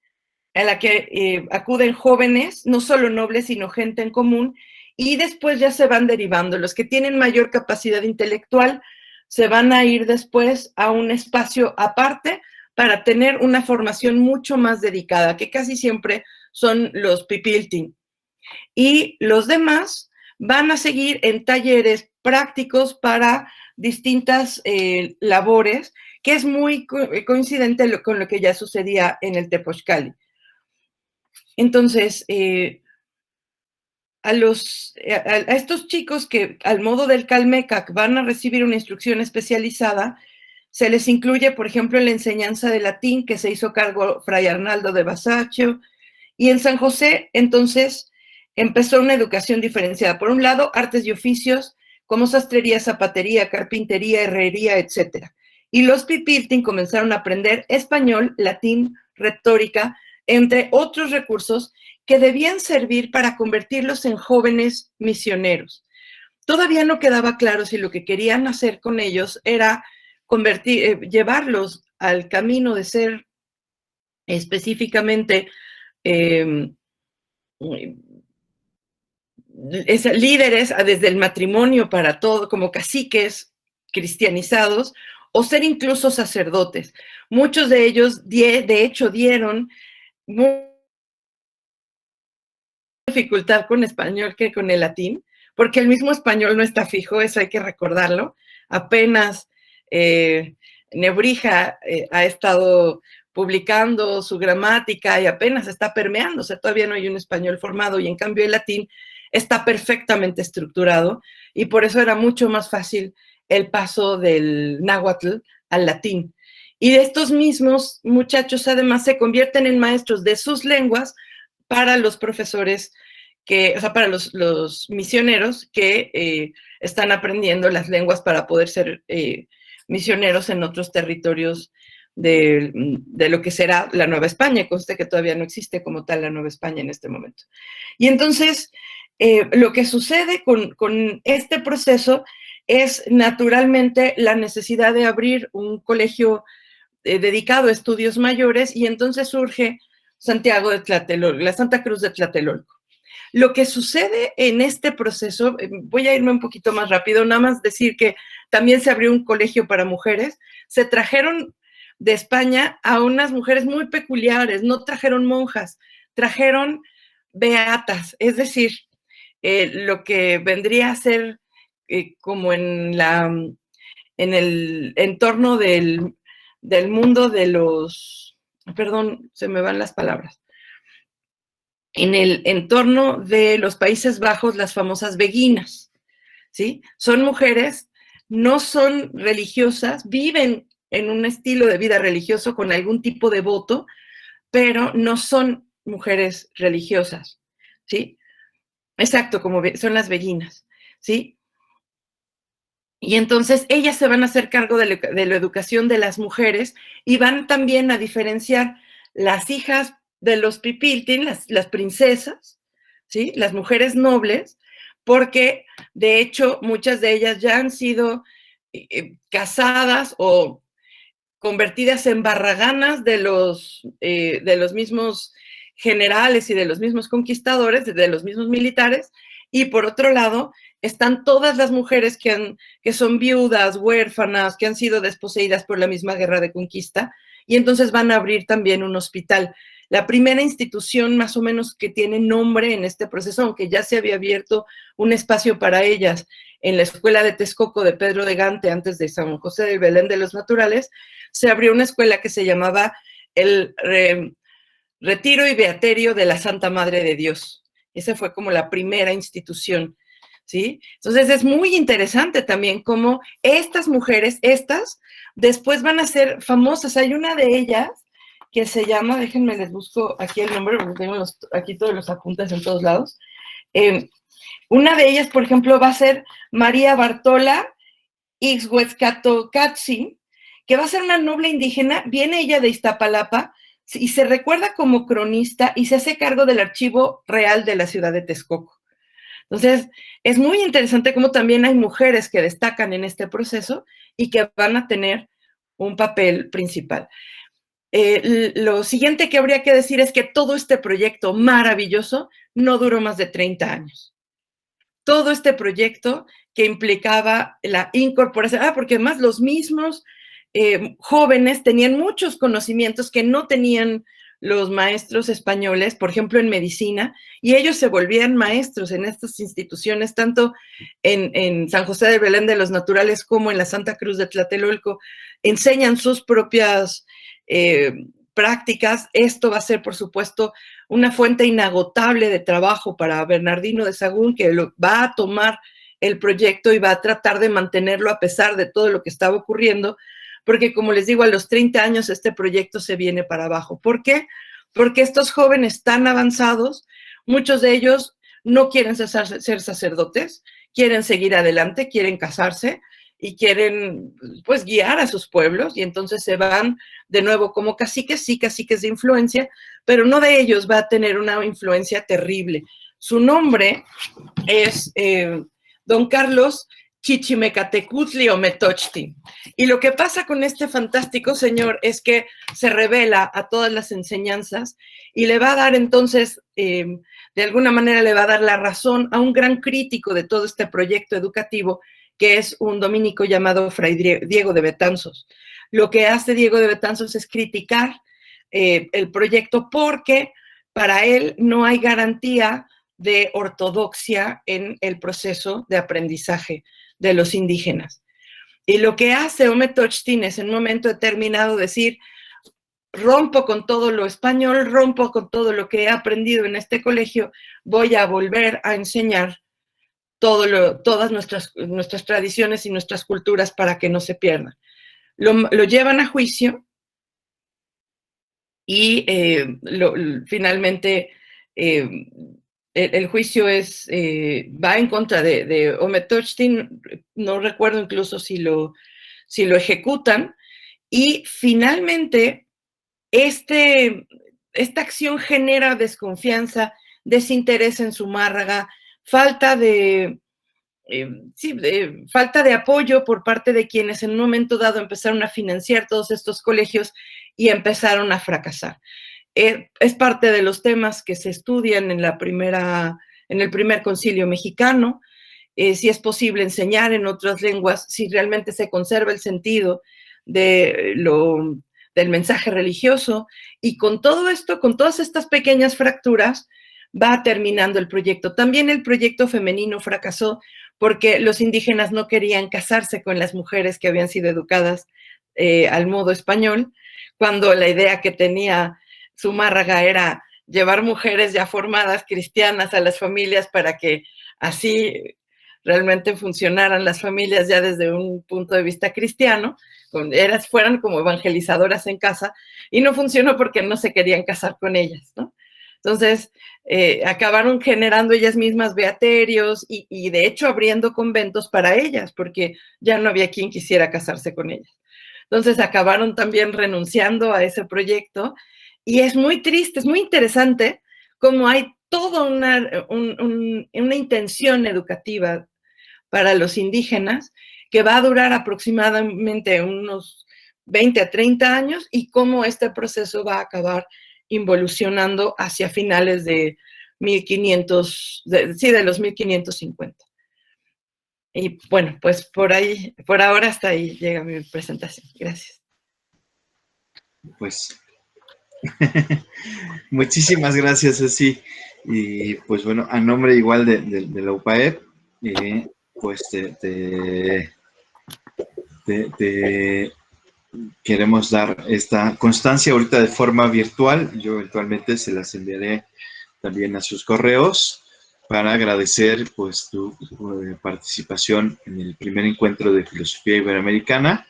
en la que acuden jóvenes, no solo nobles, sino gente en común, y después ya se van derivando. Los que tienen mayor capacidad intelectual se van a ir después a un espacio aparte para tener una formación mucho más dedicada, que casi siempre son los pipiltin. Y los demás van a seguir en talleres prácticos para distintas labores, que es muy coincidente con lo que ya sucedía en el Tepochcali. Entonces, a estos chicos que al modo del Calmecac van a recibir una instrucción especializada, se les incluye, por ejemplo, en la enseñanza de latín, que se hizo cargo Fray Arnaldo de Basacho, y en San José, entonces, empezó una educación diferenciada. Por un lado, artes y oficios, como sastrería, zapatería, carpintería, herrería, etc. Y los pipiltin comenzaron a aprender español, latín, retórica, entre otros recursos que debían servir para convertirlos en jóvenes misioneros. Todavía no quedaba claro si lo que querían hacer con ellos era llevarlos al camino de ser específicamente líderes desde el matrimonio para todo, como caciques cristianizados, o ser incluso sacerdotes. Muchos de ellos, de hecho, dieron dificultad con español que con el latín, porque el mismo español no está fijo, eso hay que recordarlo. Apenas Nebrija ha estado publicando su gramática y apenas está permeándose, todavía no hay un español formado, y en cambio el latín está perfectamente estructurado, y por eso era mucho más fácil el paso del náhuatl al latín. Y de estos mismos muchachos además se convierten en maestros de sus lenguas para los profesores para los misioneros que están aprendiendo las lenguas para poder ser misioneros en otros territorios de lo que será la Nueva España. Conste que todavía no existe como tal la Nueva España en este momento. Y entonces, lo que sucede con este proceso es naturalmente la necesidad de abrir un colegio dedicado a estudios mayores, y entonces surge Santiago de Tlatelolco, la Santa Cruz de Tlatelolco. Lo que sucede en este proceso, voy a irme un poquito más rápido, nada más decir que también se abrió un colegio para mujeres, se trajeron de España a unas mujeres muy peculiares, no trajeron monjas, trajeron beatas, es decir, lo que vendría a ser como en el entorno del mundo de los, perdón, se me van las palabras, en el entorno de los Países Bajos, las famosas beguinas, ¿sí? Son mujeres, no son religiosas, viven en un estilo de vida religioso con algún tipo de voto, pero no son mujeres religiosas, ¿sí? Exacto, como son las beguinas, ¿sí? Y entonces ellas se van a hacer cargo de la educación de las mujeres y van también a diferenciar las hijas de los pipiltin, las princesas, ¿sí? Las mujeres nobles, porque de hecho muchas de ellas ya han sido casadas o convertidas en barraganas de los mismos generales y de los mismos conquistadores, de los mismos militares, y por otro lado están todas las mujeres que son viudas, huérfanas, que han sido desposeídas por la misma guerra de conquista, y entonces van a abrir también un hospital. La primera institución más o menos que tiene nombre en este proceso, aunque ya se había abierto un espacio para ellas en la escuela de Texcoco de Pedro de Gante, antes de San José del Belén de los Naturales, se abrió una escuela que se llamaba el Retiro y Beaterio de la Santa Madre de Dios. Esa fue como la primera institución, ¿sí? Entonces es muy interesante también cómo estas mujeres, después van a ser famosas. Hay una de ellas que se llama, déjenme les busco aquí el nombre, porque tengo aquí todos los apuntes en todos lados. Una de ellas, por ejemplo, va a ser María Bartola Ixhuetzcatocatzi, que va a ser una noble indígena. Viene ella de Iztapalapa y se recuerda como cronista y se hace cargo del archivo real de la ciudad de Texcoco. Entonces, es muy interesante cómo también hay mujeres que destacan en este proceso y que van a tener un papel principal. Lo siguiente que habría que decir es que todo este proyecto maravilloso no duró más de 30 años. Todo este proyecto que implicaba la incorporación, porque además los mismos jóvenes tenían muchos conocimientos que no tenían los maestros españoles, por ejemplo, en medicina, y ellos se volvían maestros en estas instituciones, tanto en San José de Belén de los Naturales como en la Santa Cruz de Tlatelolco, enseñan sus propias prácticas. Esto va a ser, por supuesto, una fuente inagotable de trabajo para Bernardino de Sahagún, que va a tomar el proyecto y va a tratar de mantenerlo a pesar de todo lo que estaba ocurriendo, porque, como les digo, a los 30 años este proyecto se viene para abajo. ¿Por qué? Porque estos jóvenes tan avanzados, muchos de ellos no quieren ser sacerdotes, quieren seguir adelante, quieren casarse, y quieren pues guiar a sus pueblos, y entonces se van de nuevo como caciques, sí, caciques de influencia, pero uno de ellos va a tener una influencia terrible. Su nombre es Don Carlos Chichimecatecutli o Metochti. Y lo que pasa con este fantástico señor es que se revela a todas las enseñanzas y le va a dar entonces, de alguna manera le va a dar la razón a un gran crítico de todo este proyecto educativo, que es un dominico llamado Fray Diego de Betanzos. Lo que hace Diego de Betanzos es criticar el proyecto porque para él no hay garantía de ortodoxia en el proceso de aprendizaje de los indígenas. Y lo que hace Ometochtin es en un momento determinado decir, rompo con todo lo español, rompo con todo lo que he aprendido en este colegio, voy a volver a enseñar todas nuestras tradiciones y nuestras culturas para que no se pierdan. Lo llevan a juicio y finalmente el juicio va en contra de Ometochtin, no recuerdo incluso si lo ejecutan, y finalmente esta acción genera desconfianza, desinterés en Zumárraga, falta de apoyo por parte de quienes en un momento dado empezaron a financiar todos estos colegios y empezaron a fracasar. Es parte de los temas que se estudian en el primer concilio mexicano, si es posible enseñar en otras lenguas, si realmente se conserva el sentido del mensaje religioso, y con todo esto, con todas estas pequeñas fracturas, va terminando el proyecto. También el proyecto femenino fracasó porque los indígenas no querían casarse con las mujeres que habían sido educadas al modo español, cuando la idea que tenía Zumárraga era llevar mujeres ya formadas cristianas a las familias para que así realmente funcionaran las familias ya desde un punto de vista cristiano, fueran como evangelizadoras en casa, y no funcionó porque no se querían casar con ellas, ¿no? Entonces, acabaron generando ellas mismas beaterios y de hecho abriendo conventos para ellas, porque ya no había quien quisiera casarse con ellas. Entonces, acabaron también renunciando a ese proyecto. Y es muy triste, es muy interesante cómo hay toda una intención educativa para los indígenas que va a durar aproximadamente unos 20 a 30 años, y cómo este proceso va a acabar involucionando hacia finales de 1500, de los 1550. Y bueno, pues por ahora hasta ahí llega mi presentación. Gracias. Pues muchísimas gracias, Ceci. Y pues bueno, a nombre igual de la UPAEP, pues te queremos dar esta constancia ahorita de forma virtual. Yo eventualmente se las enviaré también a sus correos para agradecer pues tu participación en el primer encuentro de filosofía iberoamericana.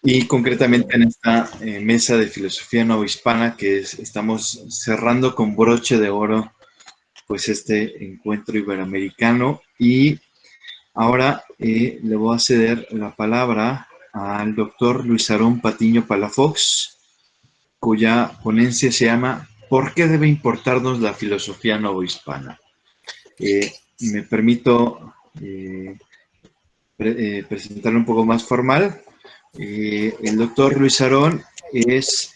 Y concretamente en esta mesa de filosofía novohispana que estamos cerrando con broche de oro pues este encuentro iberoamericano. Y ahora le voy a ceder la palabra al doctor Luis Aarón Patiño Palafox, cuya ponencia se llama ¿Por qué debe importarnos la filosofía novohispana? Me permito presentarlo un poco más formal. El doctor Luis Aarón es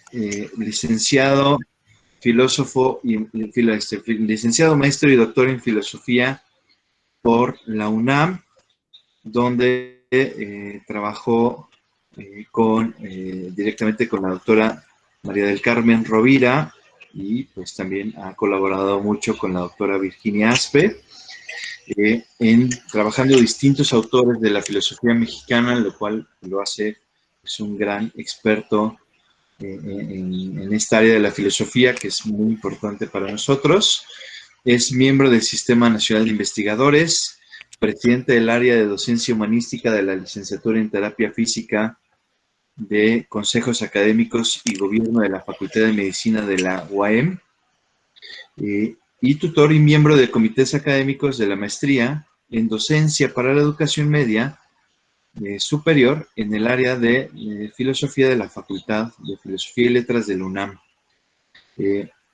licenciado, filósofo, licenciado, maestro y doctor en filosofía por la UNAM, donde trabajó directamente con la doctora María del Carmen Rovira, y pues también ha colaborado mucho con la doctora Virginia Aspe, trabajando distintos autores de la filosofía mexicana, lo cual lo hace pues, un gran experto en esta área de la filosofía, que es muy importante para nosotros. Es miembro del Sistema Nacional de Investigadores, presidente del área de docencia humanística de la licenciatura en terapia física de consejos académicos y gobierno de la Facultad de Medicina de la UAM, y tutor y miembro de comités académicos de la maestría en docencia para la educación media superior en el área de filosofía de la Facultad de Filosofía y Letras de la UNAM.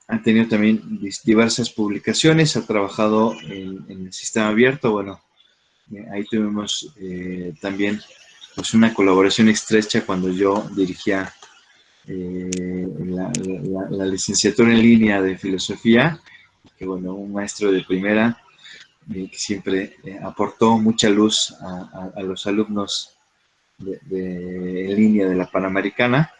Ha tenido también diversas publicaciones, ha trabajado en el sistema abierto. Bueno, ahí tuvimos también pues, una colaboración estrecha cuando yo dirigía la licenciatura en línea de filosofía, que bueno, un maestro de primera que siempre aportó mucha luz a los alumnos en línea de la Panamericana.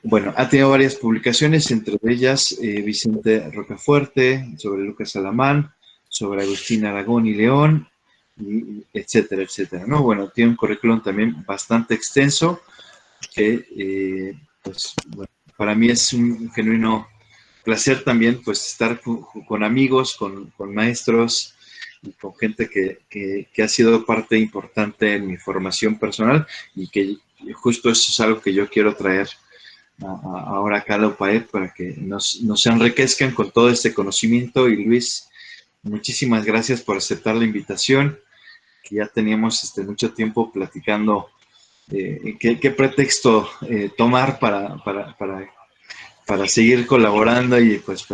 Bueno, ha tenido varias publicaciones, entre ellas Vicente Rocafuerte, sobre Lucas Alamán, sobre Agustín Aragón y León, y etcétera, etcétera, ¿no? Bueno, tiene un currículum también bastante extenso que, pues, bueno, para mí es un genuino placer también, pues, estar con amigos, con maestros y con gente que ha sido parte importante en mi formación personal y que justo eso es algo que yo quiero traer ahora acá a la UPAEP para que nos enriquezcan con todo este conocimiento. Y Luis, muchísimas gracias por aceptar la invitación, que ya teníamos mucho tiempo platicando qué pretexto tomar para seguir colaborando y pues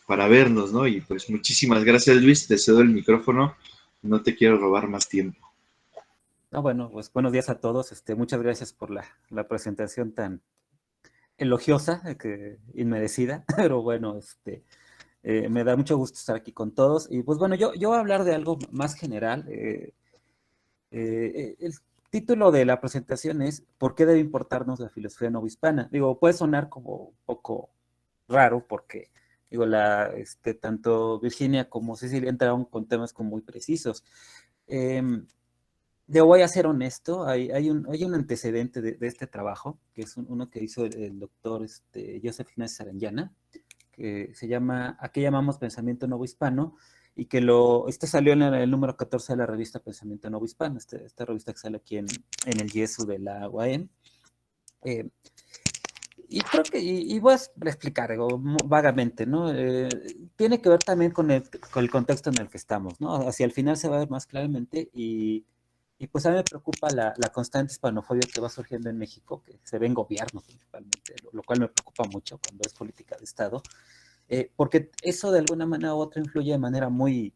para vernos, ¿no? Y pues muchísimas gracias, Luis, te cedo el micrófono, no te quiero robar más tiempo. No, bueno, pues buenos días a todos. Muchas gracias por la presentación tan elogiosa, inmerecida, pero bueno, me da mucho gusto estar aquí con todos. Y pues bueno, yo voy a hablar de algo más general. El título de la presentación es ¿por qué debe importarnos la filosofía novohispana? Digo, puede sonar como un poco raro porque, digo, tanto Virginia como Cecilia entraron con temas como muy precisos. Yo voy a ser honesto, hay un antecedente de este trabajo, que es uno que hizo el doctor Joseph Ignacio Aranyana, que se llama ¿A qué llamamos pensamiento novohispano? Y que salió en el número 14 de la revista Pensamiento Novohispano, esta revista que sale aquí en el YESU de la UAM. Y creo que, y voy a explicar algo vagamente, ¿no? Tiene que ver también con el contexto en el que estamos, ¿no? Hacia el final se va a ver más claramente y pues a mí me preocupa la constante hispanofobia que va surgiendo en México, que se ve en gobierno principalmente, lo cual me preocupa mucho cuando es política de Estado, porque eso de alguna manera u otra influye de manera muy,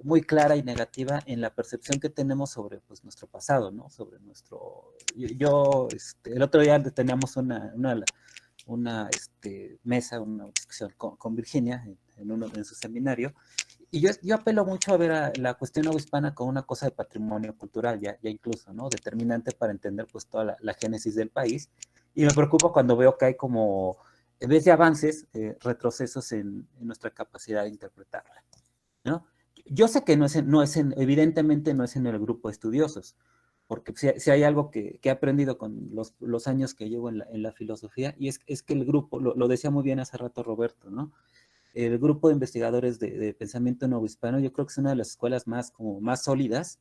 muy clara y negativa en la percepción que tenemos sobre pues, nuestro pasado, ¿no? Sobre nuestro... el otro día teníamos una mesa, una discusión con Virginia en su seminario, y yo apelo mucho a ver a la cuestión novohispana como una cosa de patrimonio cultural, ya incluso, ¿no? Determinante para entender pues toda la génesis del país, y me preocupa cuando veo que hay como, en vez de avances, retrocesos en nuestra capacidad de interpretarla, ¿no? Yo sé que evidentemente no es en el grupo de estudiosos, porque si hay algo que he aprendido con los años que llevo en la filosofía, y es que el grupo, lo decía muy bien hace rato Roberto, ¿no? El grupo de investigadores de pensamiento novohispano, yo creo que es una de las escuelas más sólidas,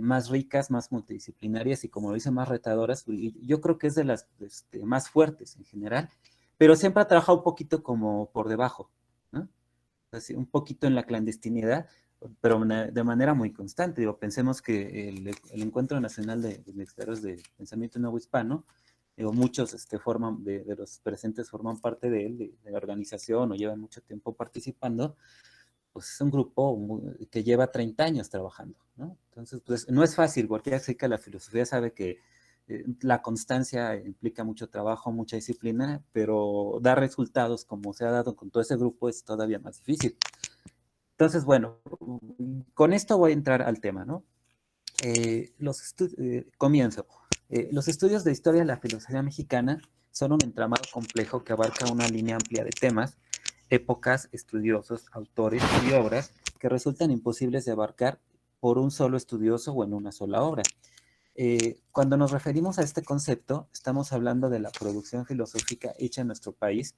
más ricas, más multidisciplinarias y, como lo dice, más retadoras. Y yo creo que es de las más fuertes en general, pero siempre ha trabajado un poquito como por debajo, ¿no? Así, un poquito en la clandestinidad, pero de manera muy constante. Digo, pensemos que el Encuentro Nacional de Investigadores de Pensamiento Novohispano, digo, muchos de los presentes forman parte de él, de la organización, o llevan mucho tiempo participando, pues es un grupo que lleva 30 años trabajando, ¿no? Entonces, pues no es fácil, porque ya sé que la filosofía sabe que la constancia implica mucho trabajo, mucha disciplina, pero dar resultados como se ha dado con todo ese grupo es todavía más difícil. Entonces, bueno, con esto voy a entrar al tema, ¿no? Comienzo. Los estudios de historia de la filosofía mexicana son un entramado complejo que abarca una línea amplia de temas, épocas, estudiosos, autores y obras que resultan imposibles de abarcar por un solo estudioso o en una sola obra. Cuando nos referimos a este concepto, estamos hablando de la producción filosófica hecha en nuestro país,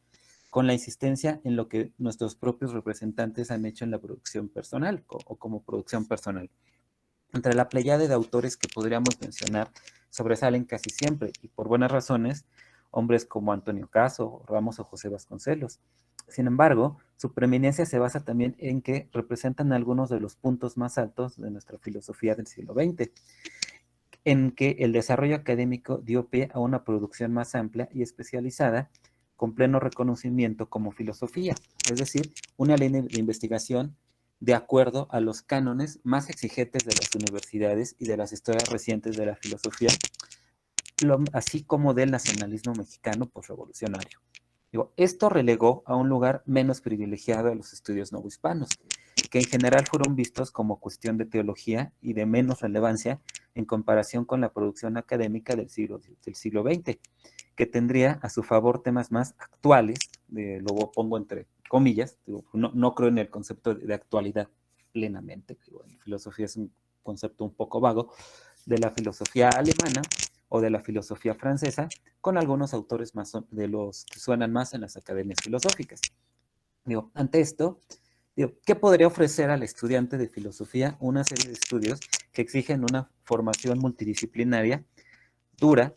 con la insistencia en lo que nuestros propios representantes han hecho en la producción personal o como producción personal. Entre la pleyade de autores que podríamos mencionar, sobresalen casi siempre, y por buenas razones, hombres como Antonio Caso, Ramos o José Vasconcelos. Sin embargo, Su preeminencia se basa también en que representan algunos de los puntos más altos de nuestra filosofía del siglo XX, en que el desarrollo académico dio pie a una producción más amplia y especializada, con pleno reconocimiento como filosofía, es decir, una línea de investigación de acuerdo a los cánones más exigentes de las universidades y de las historias recientes de la filosofía, así como del nacionalismo mexicano posrevolucionario. Esto relegó a un lugar menos privilegiado a los estudios novohispanos, que en general fueron vistos como cuestión de teología y de menos relevancia en comparación con la producción académica del siglo XX, que tendría a su favor temas más actuales, lo pongo entre comillas, no creo en el concepto de actualidad plenamente, en filosofía es un concepto un poco vago, de la filosofía alemana o de la filosofía francesa, con algunos autores más de los que suenan más en las academias filosóficas. Ante esto, ¿qué podría ofrecer al estudiante de filosofía? Una serie de estudios que exigen una formación multidisciplinaria dura,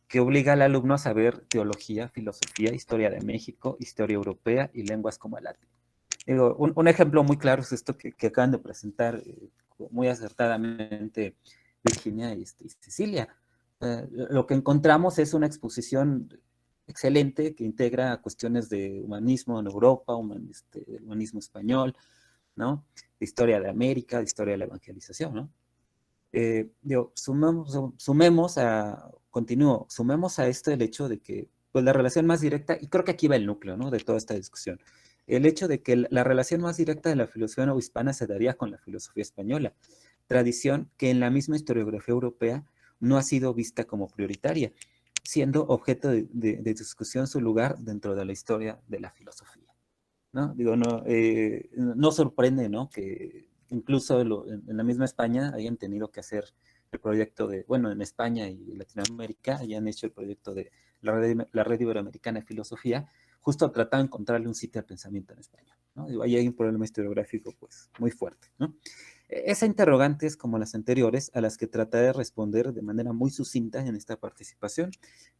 que obliga al alumno a saber teología, filosofía, historia de México, historia europea y lenguas como el latín. Un ejemplo muy claro es esto que acaban de presentar muy acertadamente Virginia y Cecilia. Lo que encontramos es una exposición excelente que integra cuestiones de humanismo en Europa, humanismo español, ¿no? De historia de América, de historia de la evangelización, ¿no? Sumemos a esto el hecho de que pues, la relación más directa, y creo que aquí va el núcleo, ¿no?, de toda esta discusión, el hecho de que la relación más directa de la filosofía novohispana se daría con la filosofía española, tradición que en la misma historiografía europea no ha sido vista como prioritaria, siendo objeto de discusión su lugar dentro de la historia de la filosofía, ¿no? No sorprende, ¿no?, que incluso en la misma España hayan tenido que hacer el proyecto en España y Latinoamérica hayan hecho el proyecto de la Red Iberoamericana de Filosofía, justo tratando de encontrarle un sitio al pensamiento en español, ¿no? Ahí hay un problema historiográfico pues muy fuerte, ¿no? Esa interrogante es como las anteriores, a las que trataré de responder de manera muy sucinta en esta participación,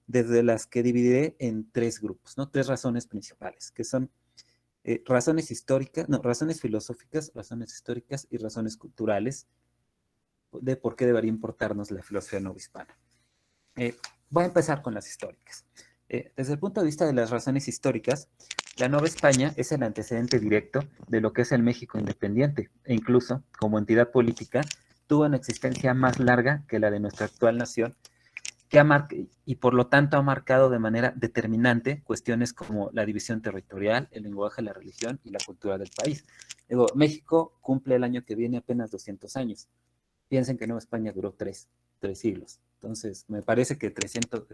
desde las que dividiré en tres grupos, ¿no? Tres razones principales, que son razones filosóficas, razones históricas y razones culturales de por qué debería importarnos la filosofía novohispana. Voy a empezar con las históricas. Desde el punto de vista de las razones históricas, la Nueva España es el antecedente directo de lo que es el México independiente, e incluso, como entidad política, tuvo una existencia más larga que la de nuestra actual nación, y por lo tanto ha marcado de manera determinante cuestiones como la división territorial, el lenguaje, la religión y la cultura del país. México cumple el año que viene apenas 200 años. Piensen que Nueva España duró tres siglos. Entonces, me parece que 300...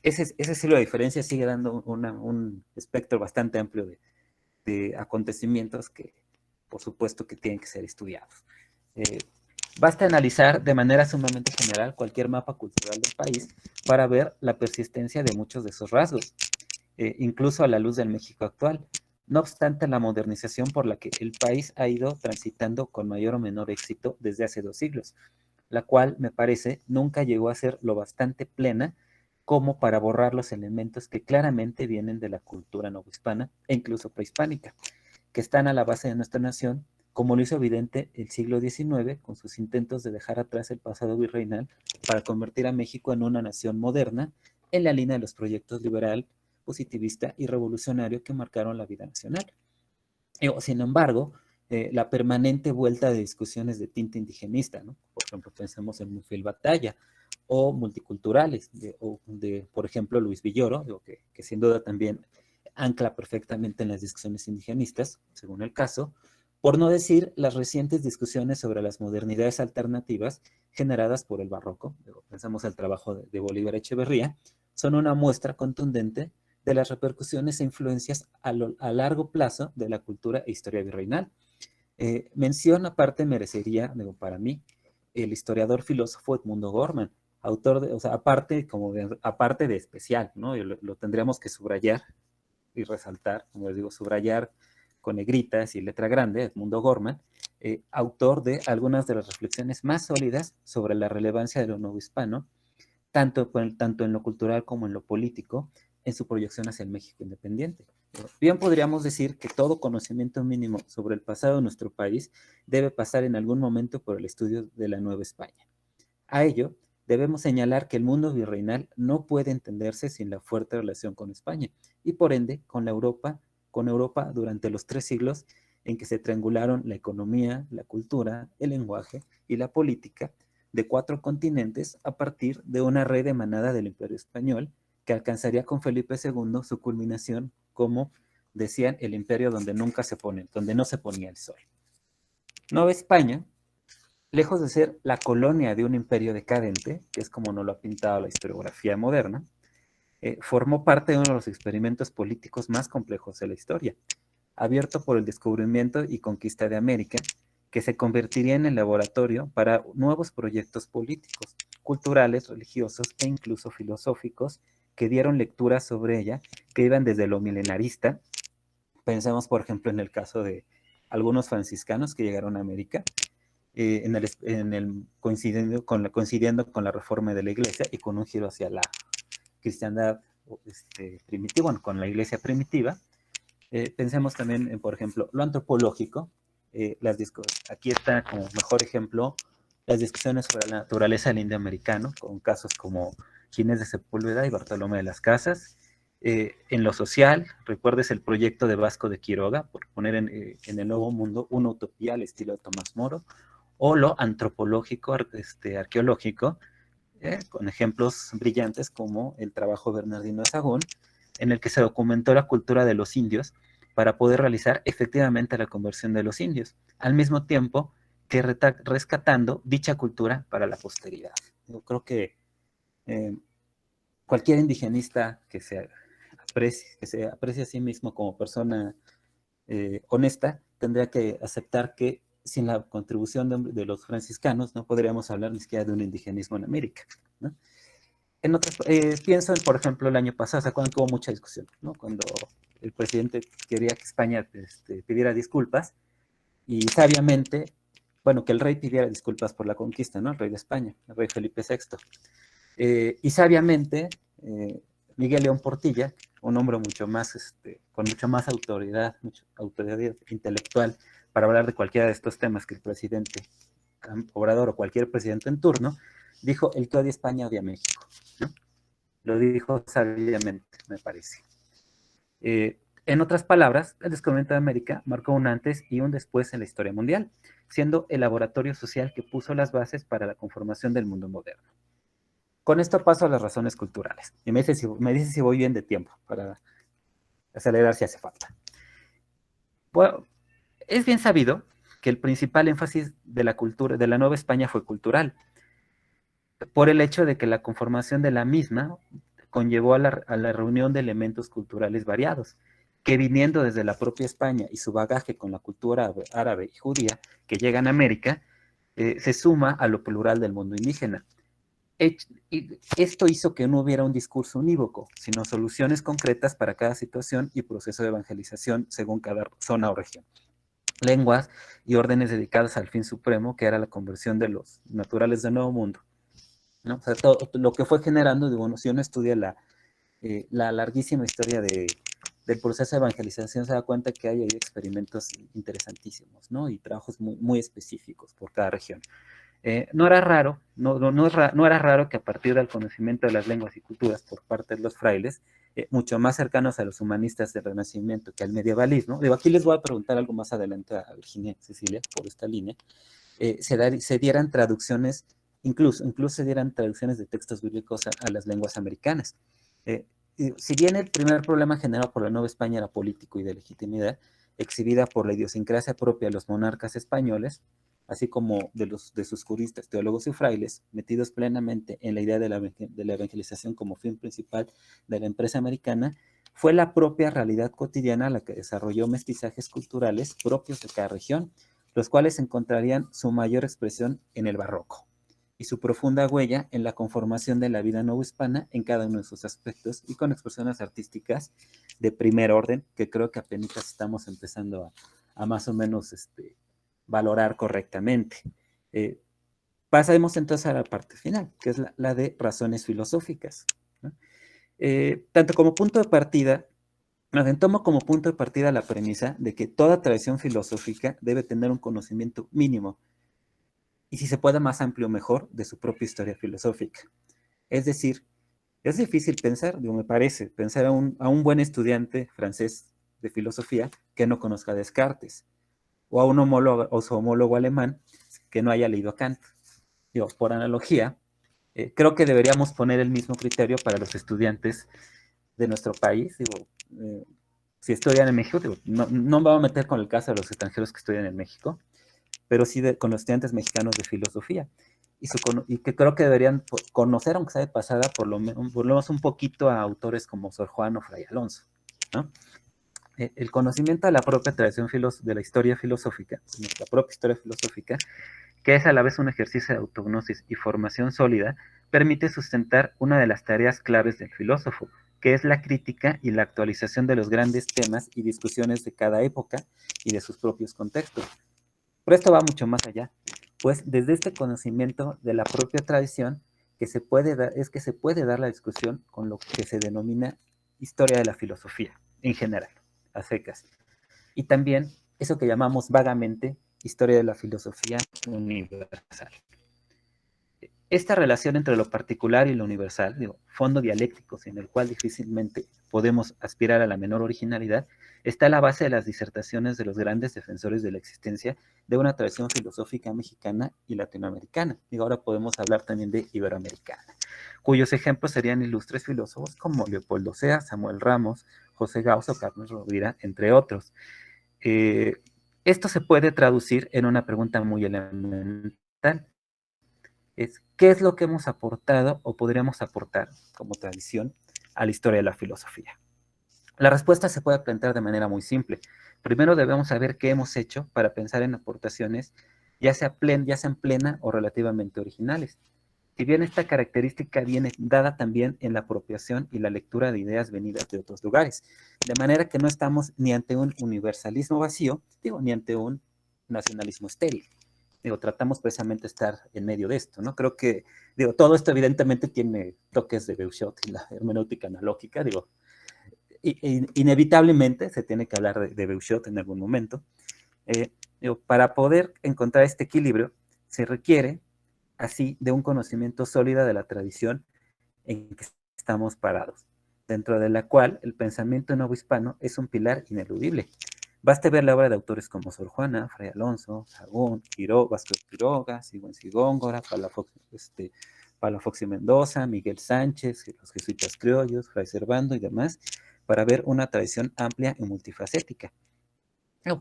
Ese siglo de diferencia sigue dando un espectro bastante amplio de acontecimientos que, por supuesto, que tienen que ser estudiados. Basta analizar de manera sumamente general cualquier mapa cultural del país para ver la persistencia de muchos de esos rasgos, incluso a la luz del México actual. No obstante la modernización por la que el país ha ido transitando con mayor o menor éxito desde hace 2 siglos, la cual, me parece, nunca llegó a ser lo bastante plena como para borrar los elementos que claramente vienen de la cultura novohispana e incluso prehispánica, que están a la base de nuestra nación, como lo hizo evidente el siglo XIX con sus intentos de dejar atrás el pasado virreinal para convertir a México en una nación moderna en la línea de los proyectos liberal, positivista y revolucionario que marcaron la vida nacional. Sin embargo, la permanente vuelta de discusiones de tinte indigenista, ¿no? Por ejemplo, pensemos en Mufil Batalla, o multiculturales, por ejemplo, Luis Villoro, que sin duda también ancla perfectamente en las discusiones indigenistas, según el caso, por no decir las recientes discusiones sobre las modernidades alternativas generadas por el barroco, pensamos el trabajo de Bolívar Echeverría, son una muestra contundente de las repercusiones e influencias a largo plazo de la cultura e historia virreinal. Mención aparte merecería, para mí, el historiador filósofo Edmundo Gorman, autor aparte de especial, ¿no? Lo tendríamos que subrayar y resaltar, como les digo, subrayar con negritas y letra grande, Edmundo Gorman, autor de algunas de las reflexiones más sólidas sobre la relevancia de lo novohispano, tanto en lo cultural como en lo político, en su proyección hacia el México independiente. Bien podríamos decir que todo conocimiento mínimo sobre el pasado de nuestro país debe pasar en algún momento por el estudio de la Nueva España. A ello, debemos señalar que el mundo virreinal no puede entenderse sin la fuerte relación con España y por ende con Europa durante los 3 siglos en que se triangularon la economía, la cultura, el lenguaje y la política de 4 continentes a partir de una red emanada del Imperio Español que alcanzaría con Felipe II su culminación como decían el imperio donde no se ponía el sol. Nueva España, lejos de ser la colonia de un imperio decadente, que es como nos lo ha pintado la historiografía moderna, formó parte de uno de los experimentos políticos más complejos de la historia, abierto por el descubrimiento y conquista de América, que se convertiría en el laboratorio para nuevos proyectos políticos, culturales, religiosos e incluso filosóficos que dieron lectura sobre ella, que iban desde lo milenarista. Pensemos, por ejemplo, en el caso de algunos franciscanos que llegaron a América, coincidiendo con la reforma de la iglesia y con un giro hacia la cristiandad primitiva, bueno, con la iglesia primitiva. Pensemos también en, por ejemplo, lo antropológico. Aquí está como mejor ejemplo las discusiones sobre la naturaleza del indio americano, con casos como Ginés de Sepúlveda y Bartolomé de las Casas. En lo social, recuerdes el proyecto de Vasco de Quiroga, por poner en el Nuevo Mundo una utopía al estilo de Tomás Moro, o lo antropológico, arqueológico, con ejemplos brillantes como el trabajo de Bernardino de Sahagún, en el que se documentó la cultura de los indios para poder realizar efectivamente la conversión de los indios, al mismo tiempo que rescatando dicha cultura para la posteridad. Yo creo que cualquier indigenista que se aprecie a sí mismo como persona honesta, tendría que aceptar que sin la contribución de los franciscanos no podríamos hablar ni siquiera de un indigenismo en América, ¿no? Pienso en, por ejemplo, el año pasado, ¿se acuerdan que hubo mucha discusión, ¿no? Cuando el presidente quería que España pidiera disculpas y sabiamente, bueno, que el rey pidiera disculpas por la conquista, ¿no? El rey de España, el rey Felipe VI. Y sabiamente, Miguel León Portilla, un hombre mucho más, con mucha más autoridad intelectual para hablar de cualquiera de estos temas que el presidente Obrador o cualquier presidente en turno, dijo: el que odia España odia México, ¿no? Lo dijo sabiamente, me parece. En otras palabras, el descubrimiento de América marcó un antes y un después en la historia mundial, siendo el laboratorio social que puso las bases para la conformación del mundo moderno. Con esto paso a las razones culturales. Y me dice si voy bien de tiempo para acelerar si hace falta. Bueno, es bien sabido que el principal énfasis de la Nueva España fue cultural, por el hecho de que la conformación de la misma conllevó a la reunión de elementos culturales variados, que viniendo desde la propia España y su bagaje con la cultura árabe y judía que llegan a América, se suma a lo plural del mundo indígena. Y esto hizo que no hubiera un discurso unívoco, sino soluciones concretas para cada situación y proceso de evangelización según cada zona o región. Lenguas y órdenes dedicadas al fin supremo, que era la conversión de los naturales del Nuevo Mundo, ¿no? O sea, todo lo que fue generando, bueno, si uno estudia la larguísima historia del proceso de evangelización, se da cuenta que hay experimentos interesantísimos, ¿no? Y trabajos muy, muy específicos por cada región. No era raro que a partir del conocimiento de las lenguas y culturas por parte de los frailes, mucho más cercanos a los humanistas del Renacimiento que al medievalismo, aquí les voy a preguntar algo más adelante a Virginia, Cecilia, por esta línea, se dieran traducciones, incluso se dieran traducciones de textos bíblicos a las lenguas americanas. Si bien el primer problema generado por la Nueva España era político y de legitimidad, exhibida por la idiosincrasia propia de los monarcas españoles, así como de sus juristas, teólogos y frailes, metidos plenamente en la idea de la evangelización como fin principal de la empresa americana, fue la propia realidad cotidiana la que desarrolló mestizajes culturales propios de cada región, los cuales encontrarían su mayor expresión en el barroco y su profunda huella en la conformación de la vida novohispana en cada uno de sus aspectos y con expresiones artísticas de primer orden que creo que apenas estamos empezando a más o menos valorar correctamente. Pasemos entonces a la parte final, que es la de razones filosóficas, ¿no? Tanto como punto de partida, Más bien, tomo como punto de partida la premisa de que toda tradición filosófica debe tener un conocimiento mínimo, y si se puede más amplio mejor, de su propia historia filosófica. Es decir, es difícil pensar, digo, me parece, pensar a un buen estudiante francés de filosofía que no conozca a Descartes, o a un homólogo, o su homólogo alemán que no haya leído a Kant. Digo, por analogía, creo que deberíamos poner el mismo criterio para los estudiantes de nuestro país. Digo, si estudian en México, digo, no me voy a meter con el caso de los extranjeros que estudian en México, pero sí con los estudiantes mexicanos de filosofía. Y que creo que deberían conocer, aunque sea de pasada, por lo menos un poquito a autores como Sor Juan o Fray Alonso, ¿no? El conocimiento de la propia tradición de la historia filosófica, de nuestra propia historia filosófica, que es a la vez un ejercicio de autognosis y formación sólida, permite sustentar una de las tareas claves del filósofo, que es la crítica y la actualización de los grandes temas y discusiones de cada época y de sus propios contextos. Pero esto va mucho más allá, pues desde este conocimiento de la propia tradición que se puede dar la discusión con lo que se denomina historia de la filosofía, en general, a secas. Y también eso que llamamos vagamente historia de la filosofía universal. Esta relación entre lo particular y lo universal, digo, fondo dialéctico en el cual difícilmente podemos aspirar a la menor originalidad, está a la base de las disertaciones de los grandes defensores de la existencia de una tradición filosófica mexicana y latinoamericana. Digo, ahora podemos hablar también de iberoamericana, cuyos ejemplos serían ilustres filósofos como Leopoldo Sea, Samuel Ramos, José Gauss o Carlos Rovira, entre otros. Esto se puede traducir en una pregunta muy elemental. ¿Qué es lo que hemos aportado o podríamos aportar como tradición a la historia de la filosofía? La respuesta se puede plantear de manera muy simple. Primero debemos saber qué hemos hecho para pensar en aportaciones, ya sean plena o relativamente originales. Si bien esta característica viene dada también en la apropiación y la lectura de ideas venidas de otros lugares, de manera que no estamos ni ante un universalismo vacío, ni ante un nacionalismo estéril. Tratamos precisamente de estar en medio de esto, ¿no? Creo que, todo esto evidentemente tiene toques de Beuchot y la hermenéutica analógica, inevitablemente se tiene que hablar de Beuchot en algún momento. Para poder encontrar este equilibrio, se requiere, así, de un conocimiento sólido de la tradición en que estamos parados, dentro de la cual el pensamiento novohispano es un pilar ineludible. Baste ver la obra de autores como Sor Juana, Fray Alonso, Sagún, Vázquez Quiroga, Sigüenza y Góngora, Palafox y Mendoza, Miguel Sánchez, los jesuitas criollos, Fray Servando y demás, para ver una tradición amplia y multifacética.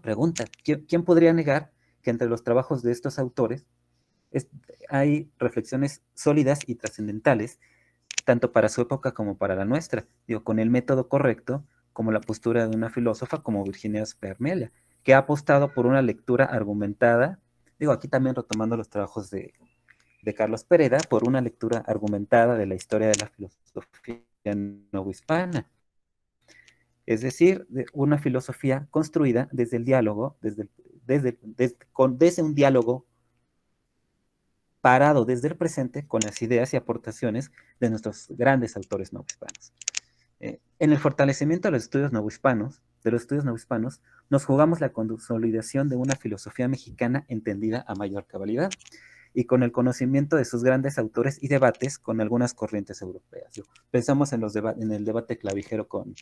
Pregunta, ¿quién podría negar que entre los trabajos de estos autores hay reflexiones sólidas y trascendentales, tanto para su época como para la nuestra, con el método correcto, como la postura de una filósofa como Virginia Spermelia, que ha apostado por una lectura argumentada, aquí también retomando los trabajos de Carlos Pereda, por una lectura argumentada de la historia de la filosofía novohispana. Es decir, de una filosofía construida desde el diálogo, desde un diálogo parado desde el presente con las ideas y aportaciones de nuestros grandes autores novohispanos. En el fortalecimiento de los estudios novohispanos, nos jugamos la consolidación de una filosofía mexicana entendida a mayor cabalidad y con el conocimiento de sus grandes autores y debates con algunas corrientes europeas. Pensamos en el debate clavijero con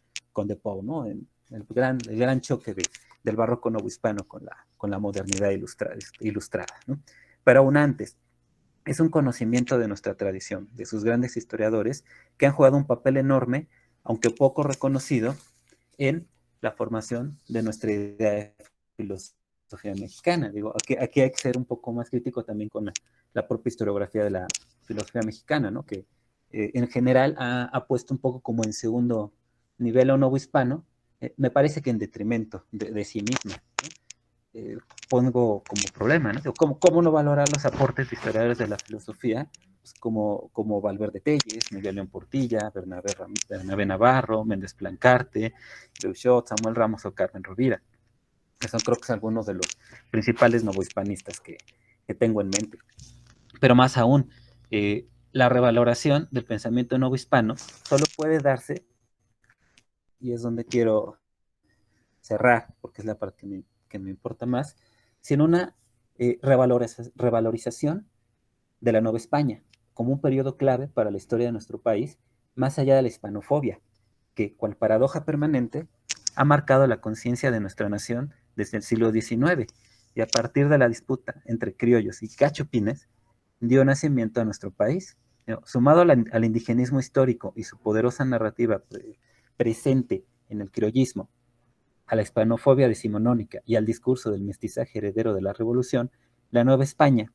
De Pau, ¿no? En el gran choque del barroco novohispano con la modernidad ilustrada, ¿no? Pero aún antes, es un conocimiento de nuestra tradición, de sus grandes historiadores, que han jugado un papel enorme, aunque poco reconocido, en la formación de nuestra idea de filosofía mexicana. Aquí hay que ser un poco más crítico también con la propia historiografía de la filosofía mexicana, ¿no? Que en general ha puesto un poco como en segundo nivel a un novohispano, me parece que en detrimento de sí misma, ¿no? Pongo como problema, ¿no? ¿Cómo no valorar los aportes de historiadores de la filosofía? Pues como Valverde Telles, Miguel León Portilla, Bernabé Navarro, Méndez Plancarte, Beuchot, Samuel Ramos o Carmen Rovira, que creo que son algunos de los principales novohispanistas que tengo en mente. Pero más aún, la revaloración del pensamiento novohispano solo puede darse, y es donde quiero cerrar, porque es la parte que me importa más, sino una revalorización de la Nueva España como un periodo clave para la historia de nuestro país, más allá de la hispanofobia, que, cual paradoja permanente, ha marcado la conciencia de nuestra nación desde el siglo XIX, y a partir de la disputa entre criollos y cachupines, dio nacimiento a nuestro país. Sumado al indigenismo histórico y su poderosa narrativa presente en el criollismo, a la hispanofobia decimonónica y al discurso del mestizaje heredero de la Revolución, la Nueva España,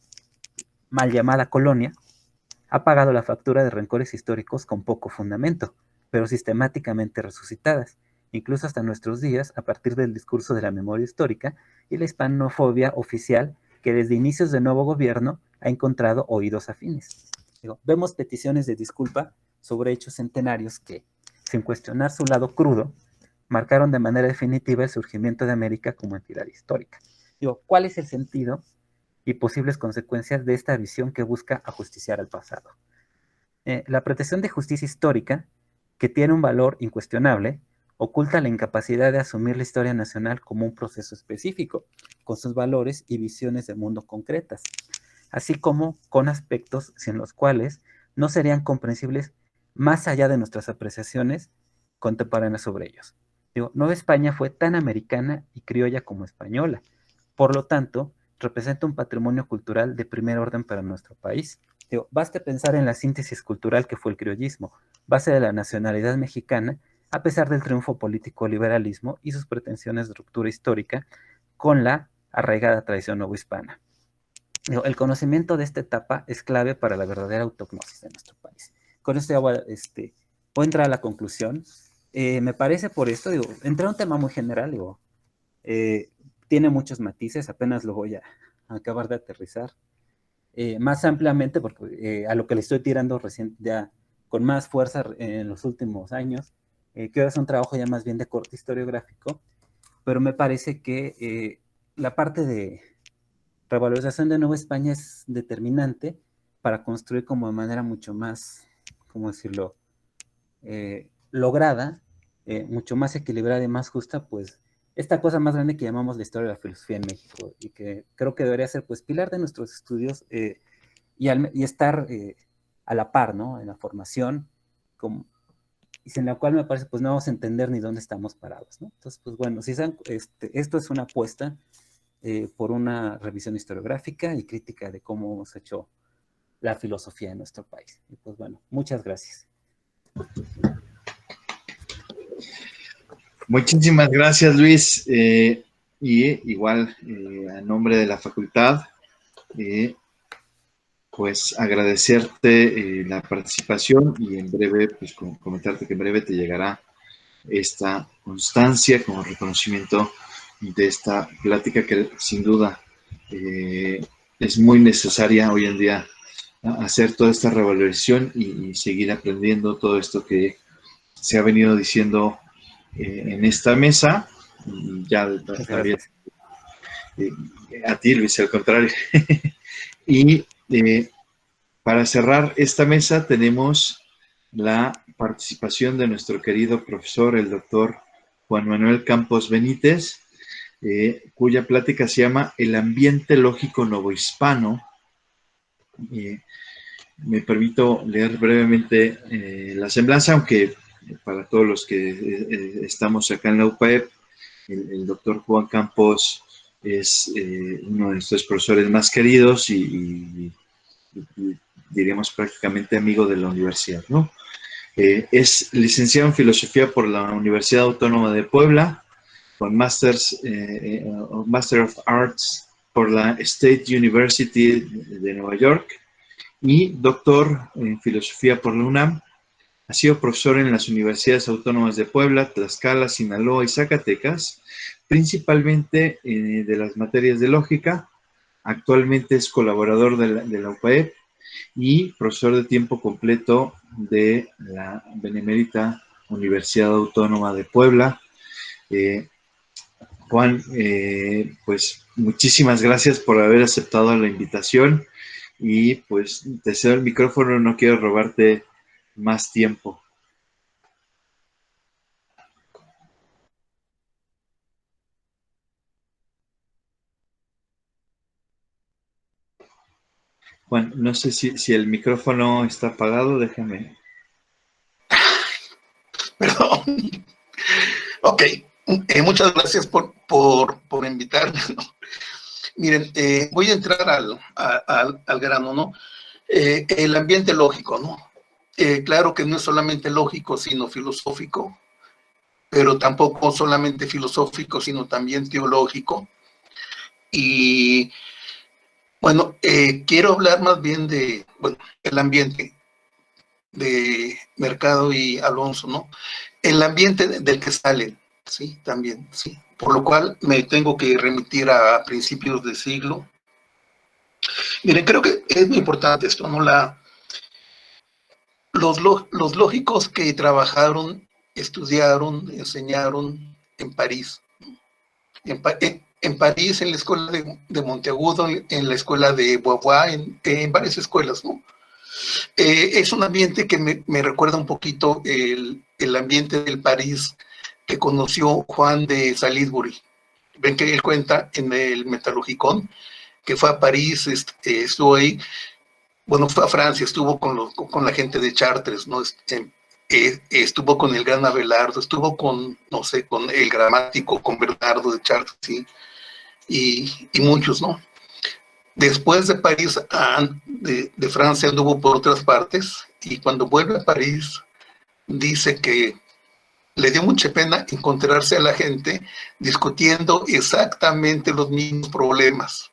mal llamada colonia, ha pagado la factura de rencores históricos con poco fundamento, pero sistemáticamente resucitadas, incluso hasta nuestros días, a partir del discurso de la memoria histórica y la hispanofobia oficial que desde inicios del nuevo gobierno ha encontrado oídos afines. Vemos peticiones de disculpa sobre hechos centenarios que, sin cuestionar su lado crudo, marcaron de manera definitiva el surgimiento de América como entidad histórica. ¿Cuál es el sentido y posibles consecuencias de esta visión que busca ajusticiar al pasado? La pretensión de justicia histórica, que tiene un valor incuestionable, oculta la incapacidad de asumir la historia nacional como un proceso específico, con sus valores y visiones de mundo concretas, así como con aspectos sin los cuales no serían comprensibles más allá de nuestras apreciaciones contemporáneas sobre ellos. Nueva España fue tan americana y criolla como española. Por lo tanto, representa un patrimonio cultural de primer orden para nuestro país. Basta pensar en la síntesis cultural que fue el criollismo, base de la nacionalidad mexicana, a pesar del triunfo político liberalismo y sus pretensiones de ruptura histórica con la arraigada tradición novohispana. El conocimiento de esta etapa es clave para la verdadera autognosis de nuestro país. Con esto ya voy a entrar a la conclusión. Me parece por esto, entré a un tema muy general, tiene muchos matices, apenas lo voy a acabar de aterrizar. Más ampliamente, porque a lo que le estoy tirando recién, ya con más fuerza en los últimos años, que ahora es un trabajo ya más bien de corte historiográfico, pero me parece que la parte de revalorización de Nueva España es determinante para construir como de manera mucho más, ¿cómo decirlo?, lograda, mucho más equilibrada y más justa, pues, esta cosa más grande que llamamos la historia de la filosofía en México, y que creo que debería ser, pues, pilar de nuestros estudios, y estar a la par, ¿no?, en la formación, y sin la cual me parece, pues, no vamos a entender ni dónde estamos parados, ¿no? Entonces, pues, bueno, si saben, esto es una apuesta por una revisión historiográfica y crítica de cómo hemos hecho la filosofía en nuestro país. Y pues bueno, muchas gracias. Muchísimas gracias, Luis. Y igual, a nombre de la facultad, pues agradecerte la participación y en breve, pues comentarte que en breve te llegará esta constancia como reconocimiento de esta plática que sin duda es muy necesaria hoy en día, hacer toda esta revalorización y seguir aprendiendo todo esto que se ha venido diciendo en esta mesa. Ya también a ti, Luis, al contrario. Y para cerrar esta mesa tenemos la participación de nuestro querido profesor, el doctor Juan Manuel Campos Benítez, cuya plática se llama El ambiente lógico novohispano. Me permito leer brevemente la semblanza, aunque para todos los que estamos acá en la UPAEP, el doctor Juan Campos es uno de nuestros profesores más queridos y diríamos prácticamente amigo de la universidad, ¿no? Es licenciado en Filosofía por la Universidad Autónoma de Puebla, con Master of Arts por la State University de Nueva York y doctor en Filosofía por la UNAM. Ha sido profesor en las Universidades Autónomas de Puebla, Tlaxcala, Sinaloa y Zacatecas, principalmente de las materias de lógica. Actualmente es colaborador de la UPAEP y profesor de tiempo completo de la Benemérita Universidad Autónoma de Puebla. Juan, pues muchísimas gracias por haber aceptado la invitación y pues te cedo el micrófono, no quiero robarte más tiempo. Juan, no sé si el micrófono está apagado, déjame. Perdón. Ok, muchas gracias por invitarme, ¿no? Miren, voy a entrar al grano, ¿no? El ambiente lógico, ¿no? Claro que no es solamente lógico, sino filosófico, pero tampoco solamente filosófico, sino también teológico. Y bueno, quiero hablar más bien de, bueno, el ambiente de Mercado y Alonso, ¿no? El ambiente del que salen, sí, también, sí. Por lo cual me tengo que remitir a principios de siglo. Miren, creo que es muy importante esto, ¿no? Los lógicos que trabajaron, estudiaron, enseñaron en París. En París, en la escuela de Monteagudo, en la escuela de Beauvoir, en varias escuelas, ¿no? Es un ambiente que me recuerda un poquito el ambiente del París que conoció Juan de Salisbury. Ven que él cuenta en el Metalurgicón que fue a París, estuvo ahí, bueno, fue a Francia, estuvo con la gente de Chartres, ¿no? Estuvo con el gran Abelardo, estuvo con, no sé, con el gramático, con Bernardo de Chartres, ¿sí? Y muchos, ¿no? Después de París, de Francia anduvo por otras partes, y cuando vuelve a París, dice que le dio mucha pena encontrarse a la gente discutiendo exactamente los mismos problemas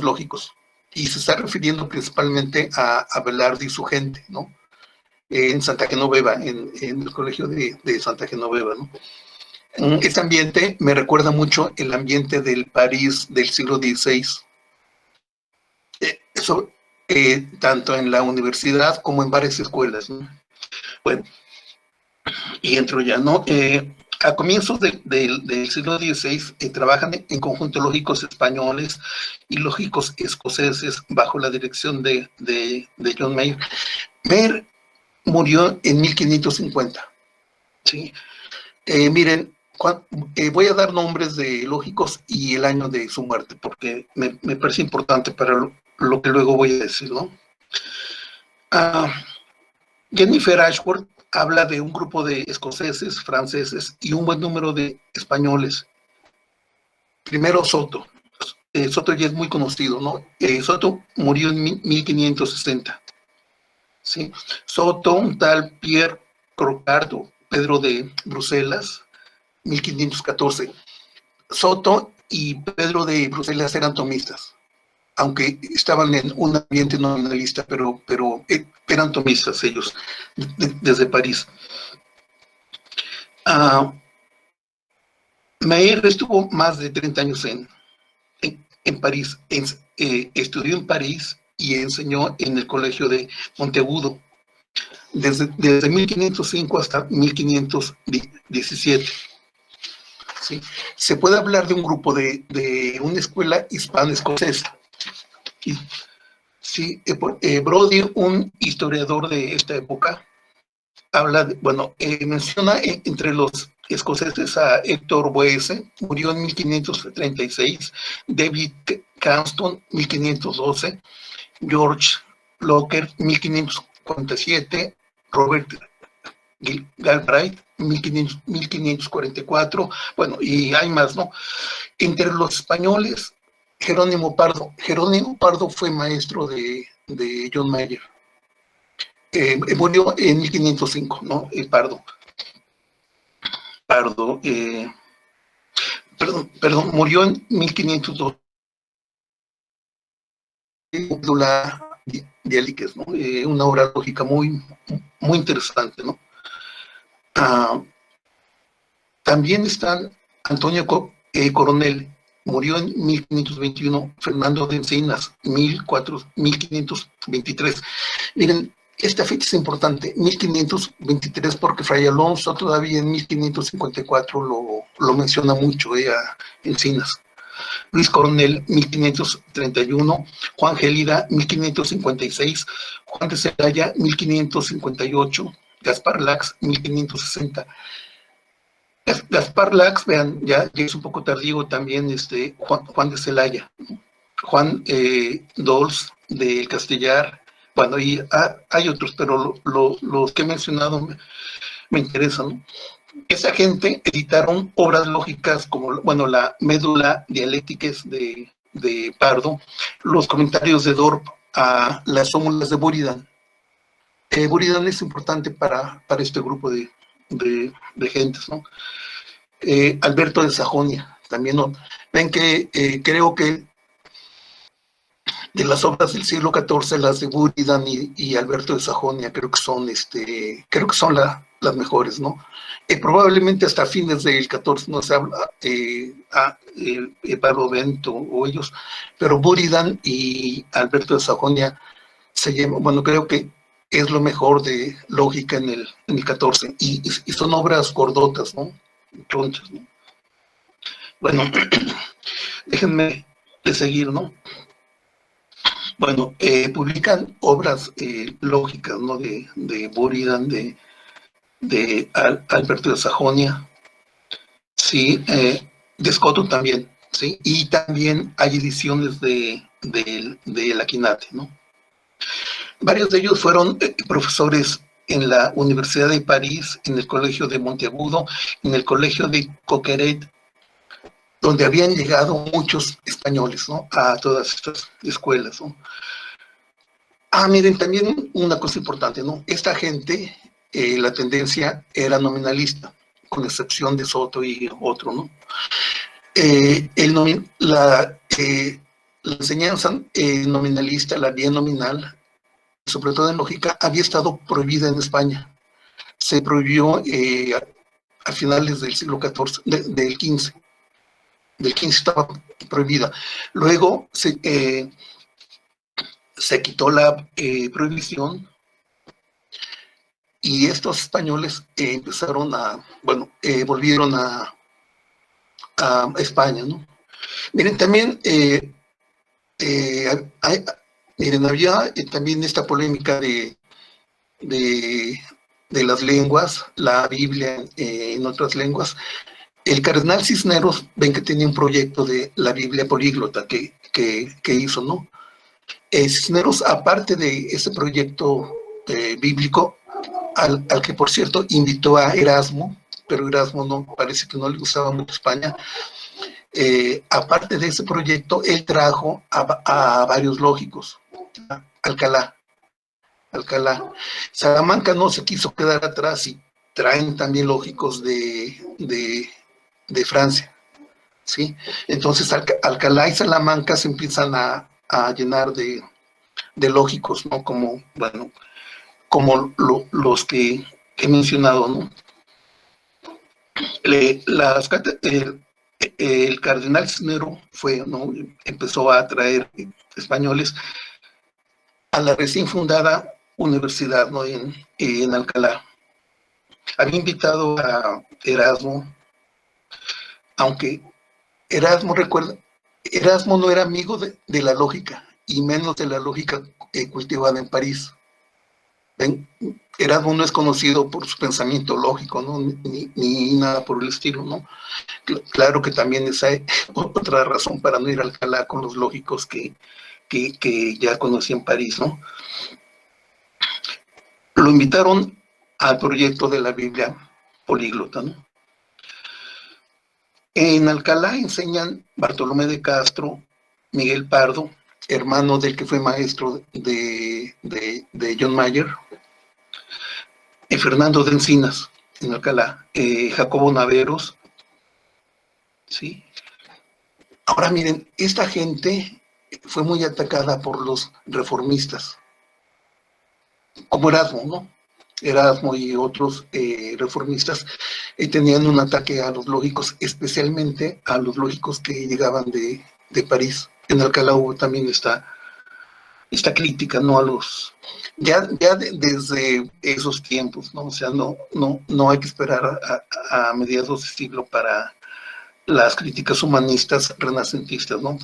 lógicos. Y se está refiriendo principalmente a Abelardo y su gente, ¿no? En Santa Genoveva, en el colegio de Santa Genoveva, ¿no? Este ambiente me recuerda mucho el ambiente del París del siglo XVI. Eso, tanto en la universidad como en varias escuelas, ¿no? Bueno, y entro ya, ¿no? A comienzos del siglo XVI trabajan en conjunto lógicos españoles y lógicos escoceses bajo la dirección de John Mayer. Mayer murió en 1550, ¿sí? Miren, voy a dar nombres de lógicos y el año de su muerte, porque me parece importante para lo que luego voy a decir, ¿no? Jennifer Ashworth habla de un grupo de escoceses, franceses y un buen número de españoles. Primero Soto. Soto ya es muy conocido, ¿no? Soto murió en 1560. ¿Sí? Soto, un tal Pierre Crocardo, Pedro de Bruselas, 1514. Soto y Pedro de Bruselas eran tomistas, aunque estaban en un ambiente nominalista, pero eran tomistas ellos, desde París. Mayer estuvo más de 30 años en París, estudió en París y enseñó en el colegio de Monteagudo, desde 1505 hasta 1517. ¿Sí? Se puede hablar de un grupo de una escuela hispano-escocesa. Sí, Brodie, un historiador de esta época, habla, menciona entre los escoceses a Héctor Boese, murió en 1536, David Cranston, 1512, George Locker, 1547, Robert Galbraith, 1544, bueno, y hay más, ¿no? Entre los españoles, Jerónimo Pardo fue maestro de John Mayer. Murió en 1505, ¿no? Murió en 1502. La Diáliques, ¿no? Una obra lógica muy interesante, ¿no? También están Antonio Coronel, murió en 1521, Fernando de Encinas, 1523. Miren, esta fecha es importante, 1523, porque Fray Alonso todavía en 1554 lo menciona mucho, a Encinas. Luis Coronel, 1531, Juan Gelida, 1556, Juan de Celaya, 1558, Gaspar Lax, 1560. Gaspar Lax, vean, ya es un poco tardío también, Juan de Celaya. Juan Dols del Castellar, bueno, y hay otros, pero los que he mencionado me interesan, ¿no? Esa gente editaron obras lógicas como, bueno, la Médula Dialécticas de Pardo, los comentarios de Dorp a las fórmulas de Buridan. Buridan es importante para este grupo de gentes, ¿no? Alberto de Sajonia, también, ¿no? Ven que creo que de las obras del siglo XIV, las de Buridan y Alberto de Sajonia, creo que son las mejores, ¿no? Probablemente hasta fines del XIV no se habla Pablo Bento o ellos, pero Buridan y Alberto de Sajonia se llaman, bueno, creo que es lo mejor de lógica en el XIV, y son obras gordotas, ¿no? Tronchas, ¿no? Bueno, déjenme de seguir, ¿no? Bueno, publican obras lógicas, ¿no? De Buridan, de Alberto de Sajonia, sí, de Scotto también, sí, y también hay ediciones de Laquinate, ¿no? Varios de ellos fueron profesores en la Universidad de París, en el Colegio de Monteagudo, en el Colegio de Coqueret, donde habían llegado muchos españoles, ¿no? A todas estas escuelas, ¿no? Miren, también una cosa importante, ¿no? Esta gente, la tendencia era nominalista, con excepción de Soto y otro, ¿no? La enseñanza nominalista, la vía nominal, sobre todo en lógica, había estado prohibida en España. Se prohibió a finales del siglo XIV, del XV. Del XV estaba prohibida. Luego se quitó la prohibición, y estos españoles empezaron volvieron a España, ¿no? Miren, también miren, había también esta polémica de las lenguas, la Biblia en otras lenguas. El cardenal Cisneros, ven que tenía un proyecto de la Biblia políglota que hizo, ¿no? Cisneros, aparte de ese proyecto bíblico, al que por cierto invitó a Erasmo, pero Erasmo no, parece que no le gustaba mucho España. Aparte de ese proyecto, él trajo a varios lógicos. Alcalá. Salamanca no se quiso quedar atrás y traen también lógicos de Francia, ¿sí? Entonces Alcalá y Salamanca se empiezan a llenar de lógicos, ¿no? Como, bueno, como los que he mencionado, ¿no? El cardenal Cisneros ¿no? Empezó a atraer españoles a la recién fundada universidad, ¿no? en Alcalá. Había invitado a Erasmo, aunque Erasmo no era amigo de la lógica, y menos de la lógica cultivada en París. ¿Ven? Erasmo no es conocido por su pensamiento lógico, ¿no? ni nada por el estilo, ¿no? Claro que también esa es otra razón para no ir a Alcalá con los lógicos que ya conocí en París, ¿no? Lo invitaron al proyecto de la Biblia políglota, ¿no? En Alcalá enseñan Bartolomé de Castro, Miguel Pardo, hermano del que fue maestro de John Mayer, Fernando de Encinas, en Alcalá, Jacobo Naveros, ¿sí? Ahora miren, esta gente fue muy atacada por los reformistas, como Erasmo, ¿no? Erasmo y otros reformistas tenían un ataque a los lógicos, especialmente a los lógicos que llegaban de París. En Alcalá hubo también esta crítica, ¿no? A los desde esos tiempos, ¿no? O sea, no hay que esperar a mediados de siglo para las críticas humanistas renacentistas, ¿no?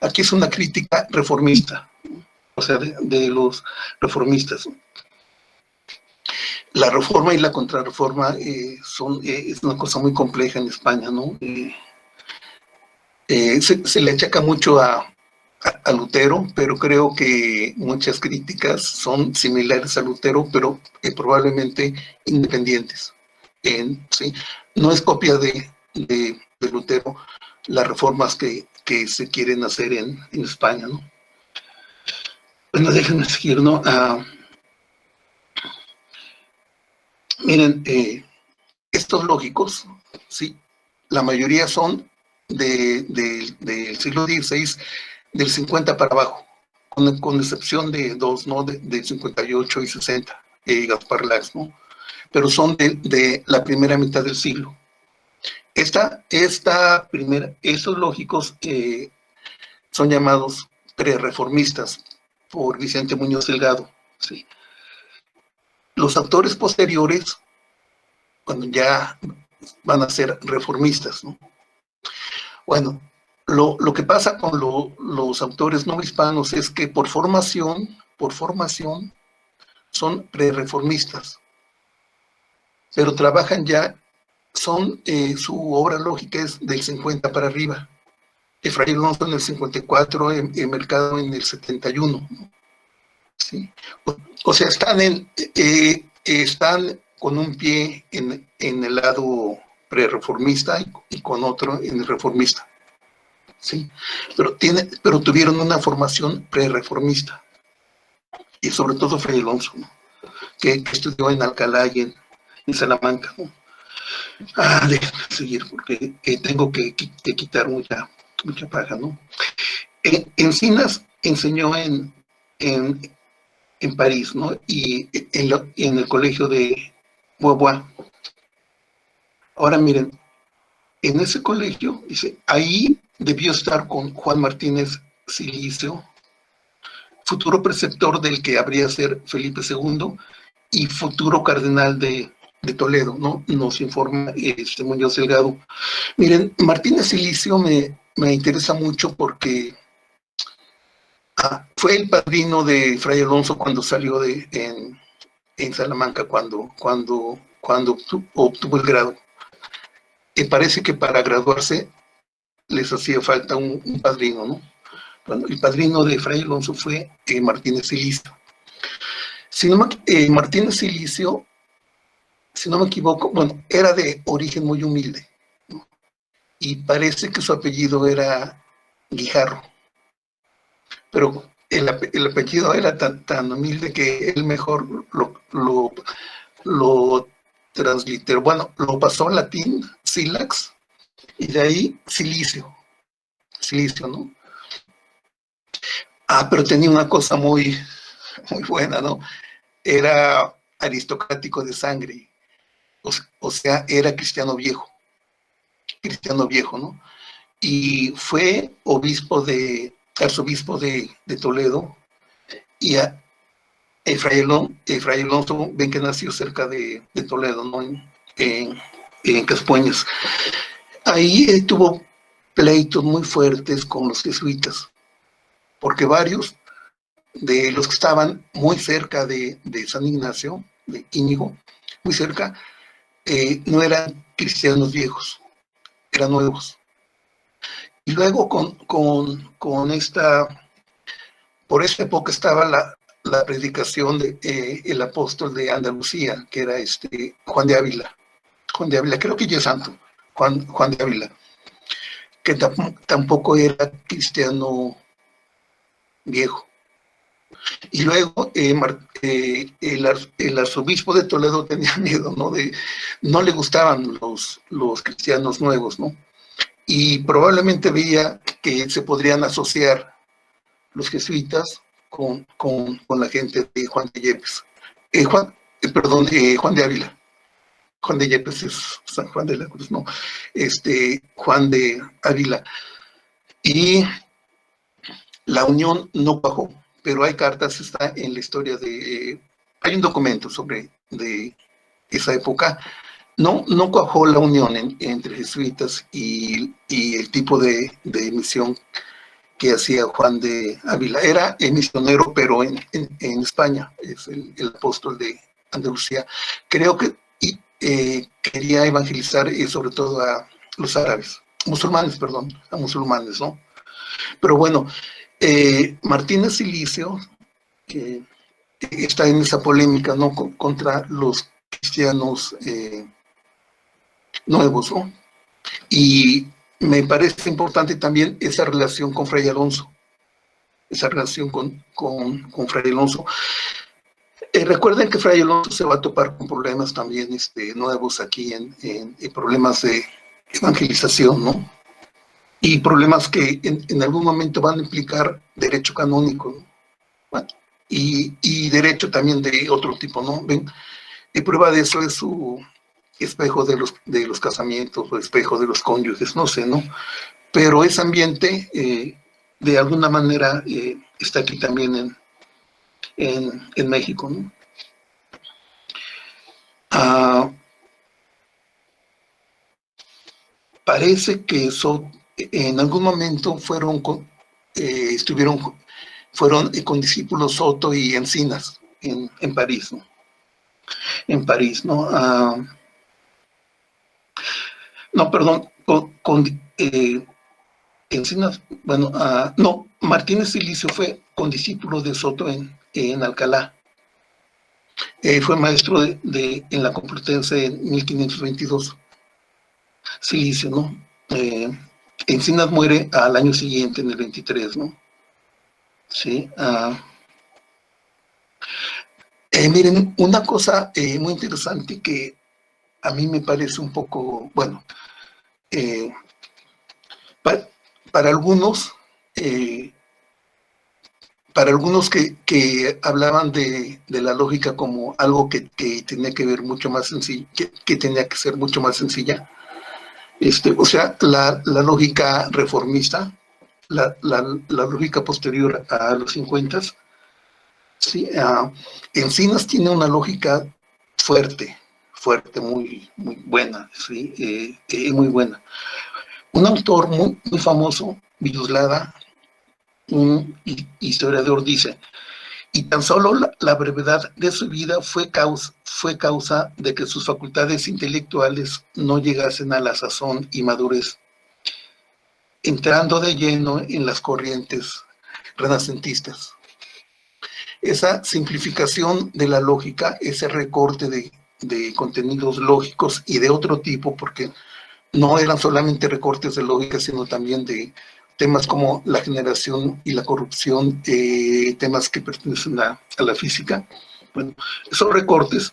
Aquí es una crítica reformista, o sea, de los reformistas. La reforma y la contrarreforma es una cosa muy compleja en España, ¿no? Se le achaca mucho a a Lutero, pero creo que muchas críticas son similares a Lutero, pero probablemente independientes. ¿Sí? No es copia de Lutero las reformas que se quieren hacer en España, ¿no? Bueno, déjenme seguir, ¿no? Miren, estos lógicos, ¿sí? La mayoría son del siglo XVI, del 50 para abajo, con excepción de dos, ¿no? De 58 y 60, Gaspar Lax, ¿no? Pero son de la primera mitad del siglo. Esos lógicos son llamados prerreformistas por Vicente Muñoz Delgado, ¿sí? Los autores posteriores, cuando ya van a ser reformistas, ¿no? Bueno, lo que pasa con los autores no hispanos es que por formación son prerreformistas, pero trabajan ya, su obra lógica es del 50 para arriba. Fray Alonso en el 54, Mercado en el 71, ¿no? ¿Sí? O sea, están con un pie en el lado prerreformista y con otro en el reformista, ¿sí? Pero tuvieron una formación prerreformista, y sobre todo Fray Alonso, ¿no? que estudió en Alcalá y en Salamanca, ¿no? Déjame seguir porque tengo que quitar mucha paja, ¿no? Encinas enseñó en París, ¿no? Y en el colegio de Beauvoir. Ahora miren, en ese colegio, dice, ahí debió estar con Juan Martínez Silicio, futuro preceptor del que habría ser Felipe II y futuro cardenal de Toledo, ¿no? Nos informa Muñoz Delgado. Miren, Martínez Silicio me interesa mucho porque fue el padrino de Fray Alonso cuando salió en Salamanca, cuando obtuvo el grado. Parece que para graduarse les hacía falta un padrino, ¿no? Bueno, el padrino de Fray Alonso fue Martínez Silicio. Martínez Silicio, si no me equivoco, bueno, era de origen muy humilde, ¿no? Y parece que su apellido era Guijarro, pero el apellido era tan humilde que él mejor lo transliteró, bueno, lo pasó al latín, Silax, y de ahí Silicio, ¿no? Pero tenía una cosa muy buena, ¿no? Era aristocrático de sangre, o sea, era cristiano viejo, ¿no? Y fue arzobispo de Toledo, y Fray Alonso, ven que nació cerca de Toledo, ¿no? En Caspueñas. Ahí tuvo pleitos muy fuertes con los jesuitas, porque varios de los que estaban muy cerca de San Ignacio, de Íñigo, muy cerca, no eran cristianos viejos, eran nuevos. Y luego por esta época estaba la predicación de el apóstol de Andalucía, que era Juan de Ávila, creo que ya es santo, Juan de Ávila, que tampoco era cristiano viejo. Y luego el arzobispo de Toledo tenía miedo, ¿no? No le gustaban los cristianos nuevos, ¿no? Y probablemente veía que se podrían asociar los jesuitas con la gente de Juan de Yepes. Juan de Ávila. Juan de Yepes es San Juan de la Cruz, no. Juan de Ávila. Y la unión no cuajó, pero hay cartas, está en la historia hay un documento de esa época. No cuajó la unión entre jesuitas y el tipo de misión que hacía Juan de Ávila. Era misionero, pero en España, es el apóstol de Andalucía. Creo que quería evangelizar sobre todo a los árabes, musulmanes, ¿no? Pero bueno, Martínez Silicio está en esa polémica, ¿no? Contra los cristianos nuevos, ¿no? Y me parece importante también esa relación con Fray Alonso, esa relación con Fray Alonso. Recuerden que Fray Alonso se va a topar con problemas también nuevos aquí en problemas de evangelización, ¿no? Y problemas que en algún momento van a implicar derecho canónico, ¿no? Bueno, y derecho también de otro tipo, ¿no? ¿Ven? Y prueba de eso es su espejo de los casamientos o espejo de los cónyuges, no sé, ¿no? Pero ese ambiente, de alguna manera, está aquí también en México, ¿no? Parece que en algún momento fueron condiscípulos Soto y Encinas en París, ¿no? En París, ¿no? No, perdón, Encinas, bueno, no, Martínez Silicio fue condiscípulo de Soto en Alcalá. Fue maestro en la Complutense en 1522. Silicio, ¿no? Encinas muere al año siguiente, en el 23, ¿no? Sí. Miren, una cosa muy interesante que a mí me parece un poco, bueno, para algunos que hablaban de la lógica como algo que tenía que ver mucho más sencillo, que tenía que ser mucho más sencilla, o sea, la lógica reformista, la lógica posterior a los 50, ¿sí? Encinas tiene una lógica fuerte, muy, muy buena, ¿sí? Muy buena. Un autor muy, muy famoso, Villoslada, un historiador, dice: y tan solo la brevedad de su vida fue causa de que sus facultades intelectuales no llegasen a la sazón y madurez, entrando de lleno en las corrientes renacentistas. Esa simplificación de la lógica, ese recorte de contenidos lógicos y de otro tipo, porque no eran solamente recortes de lógica, sino también de temas como la generación y la corrupción, temas que pertenecen a la física. Bueno, esos recortes,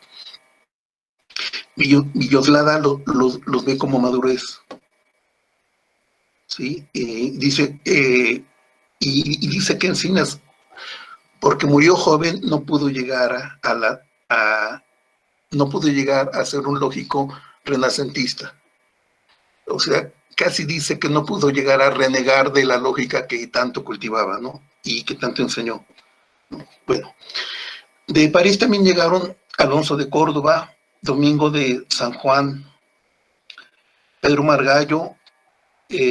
Villoslada los ve como madurez, ¿sí? Dice, y dice que Encinas, porque murió joven, no pudo llegar no pudo llegar a ser un lógico renacentista. O sea, casi dice que no pudo llegar a renegar de la lógica que tanto cultivaba, ¿no? Y que tanto enseñó, ¿no? Bueno, de París también llegaron Alonso de Córdoba, Domingo de San Juan, Pedro Margallo,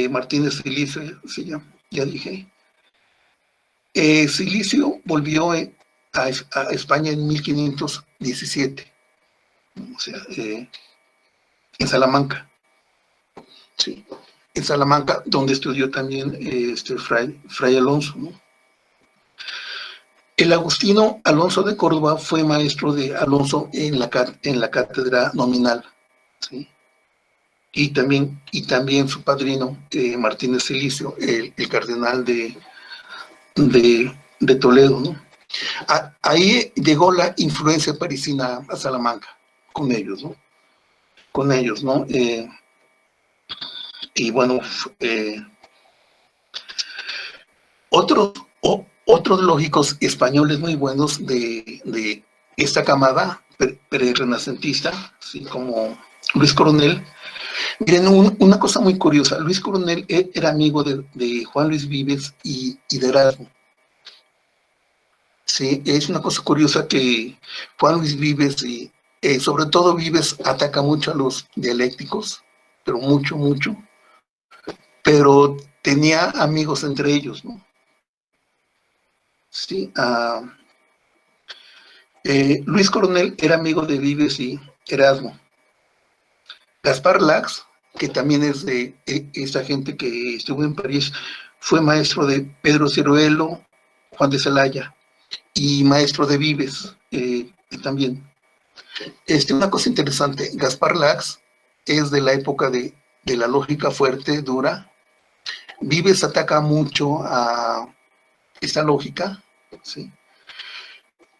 Martínez Silicio, sí, ya dije. Silicio volvió a España en 1517, o sea, en Salamanca. Sí, en Salamanca, donde estudió también Fray Alonso, ¿no? El agustino Alonso de Córdoba fue maestro de Alonso en la cátedra nominal, ¿sí? Y también su padrino, Martínez Silicio, el cardenal de Toledo, ¿no? Ahí llegó la influencia parisina a Salamanca, con ellos, ¿no? Y bueno, otros lógicos españoles muy buenos de esta camada pre-renacentista, ¿sí? Como Luis Coronel. Miren, una cosa muy curiosa: Luis Coronel era amigo de Juan Luis Vives y de Erasmo. Sí, es una cosa curiosa que Juan Luis Vives, y sobre todo Vives, ataca mucho a los dialécticos, pero mucho, pero tenía amigos entre ellos, ¿no? Sí, Luis Coronel era amigo de Vives y Erasmo. Gaspar Lax, que también es de esa gente que estuvo en París, fue maestro de Pedro Ciruelo, Juan de Celaya, y maestro de Vives también. Una cosa interesante, Gaspar Lax es de la época de la lógica fuerte, dura. Vives ataca mucho a esta lógica, ¿sí?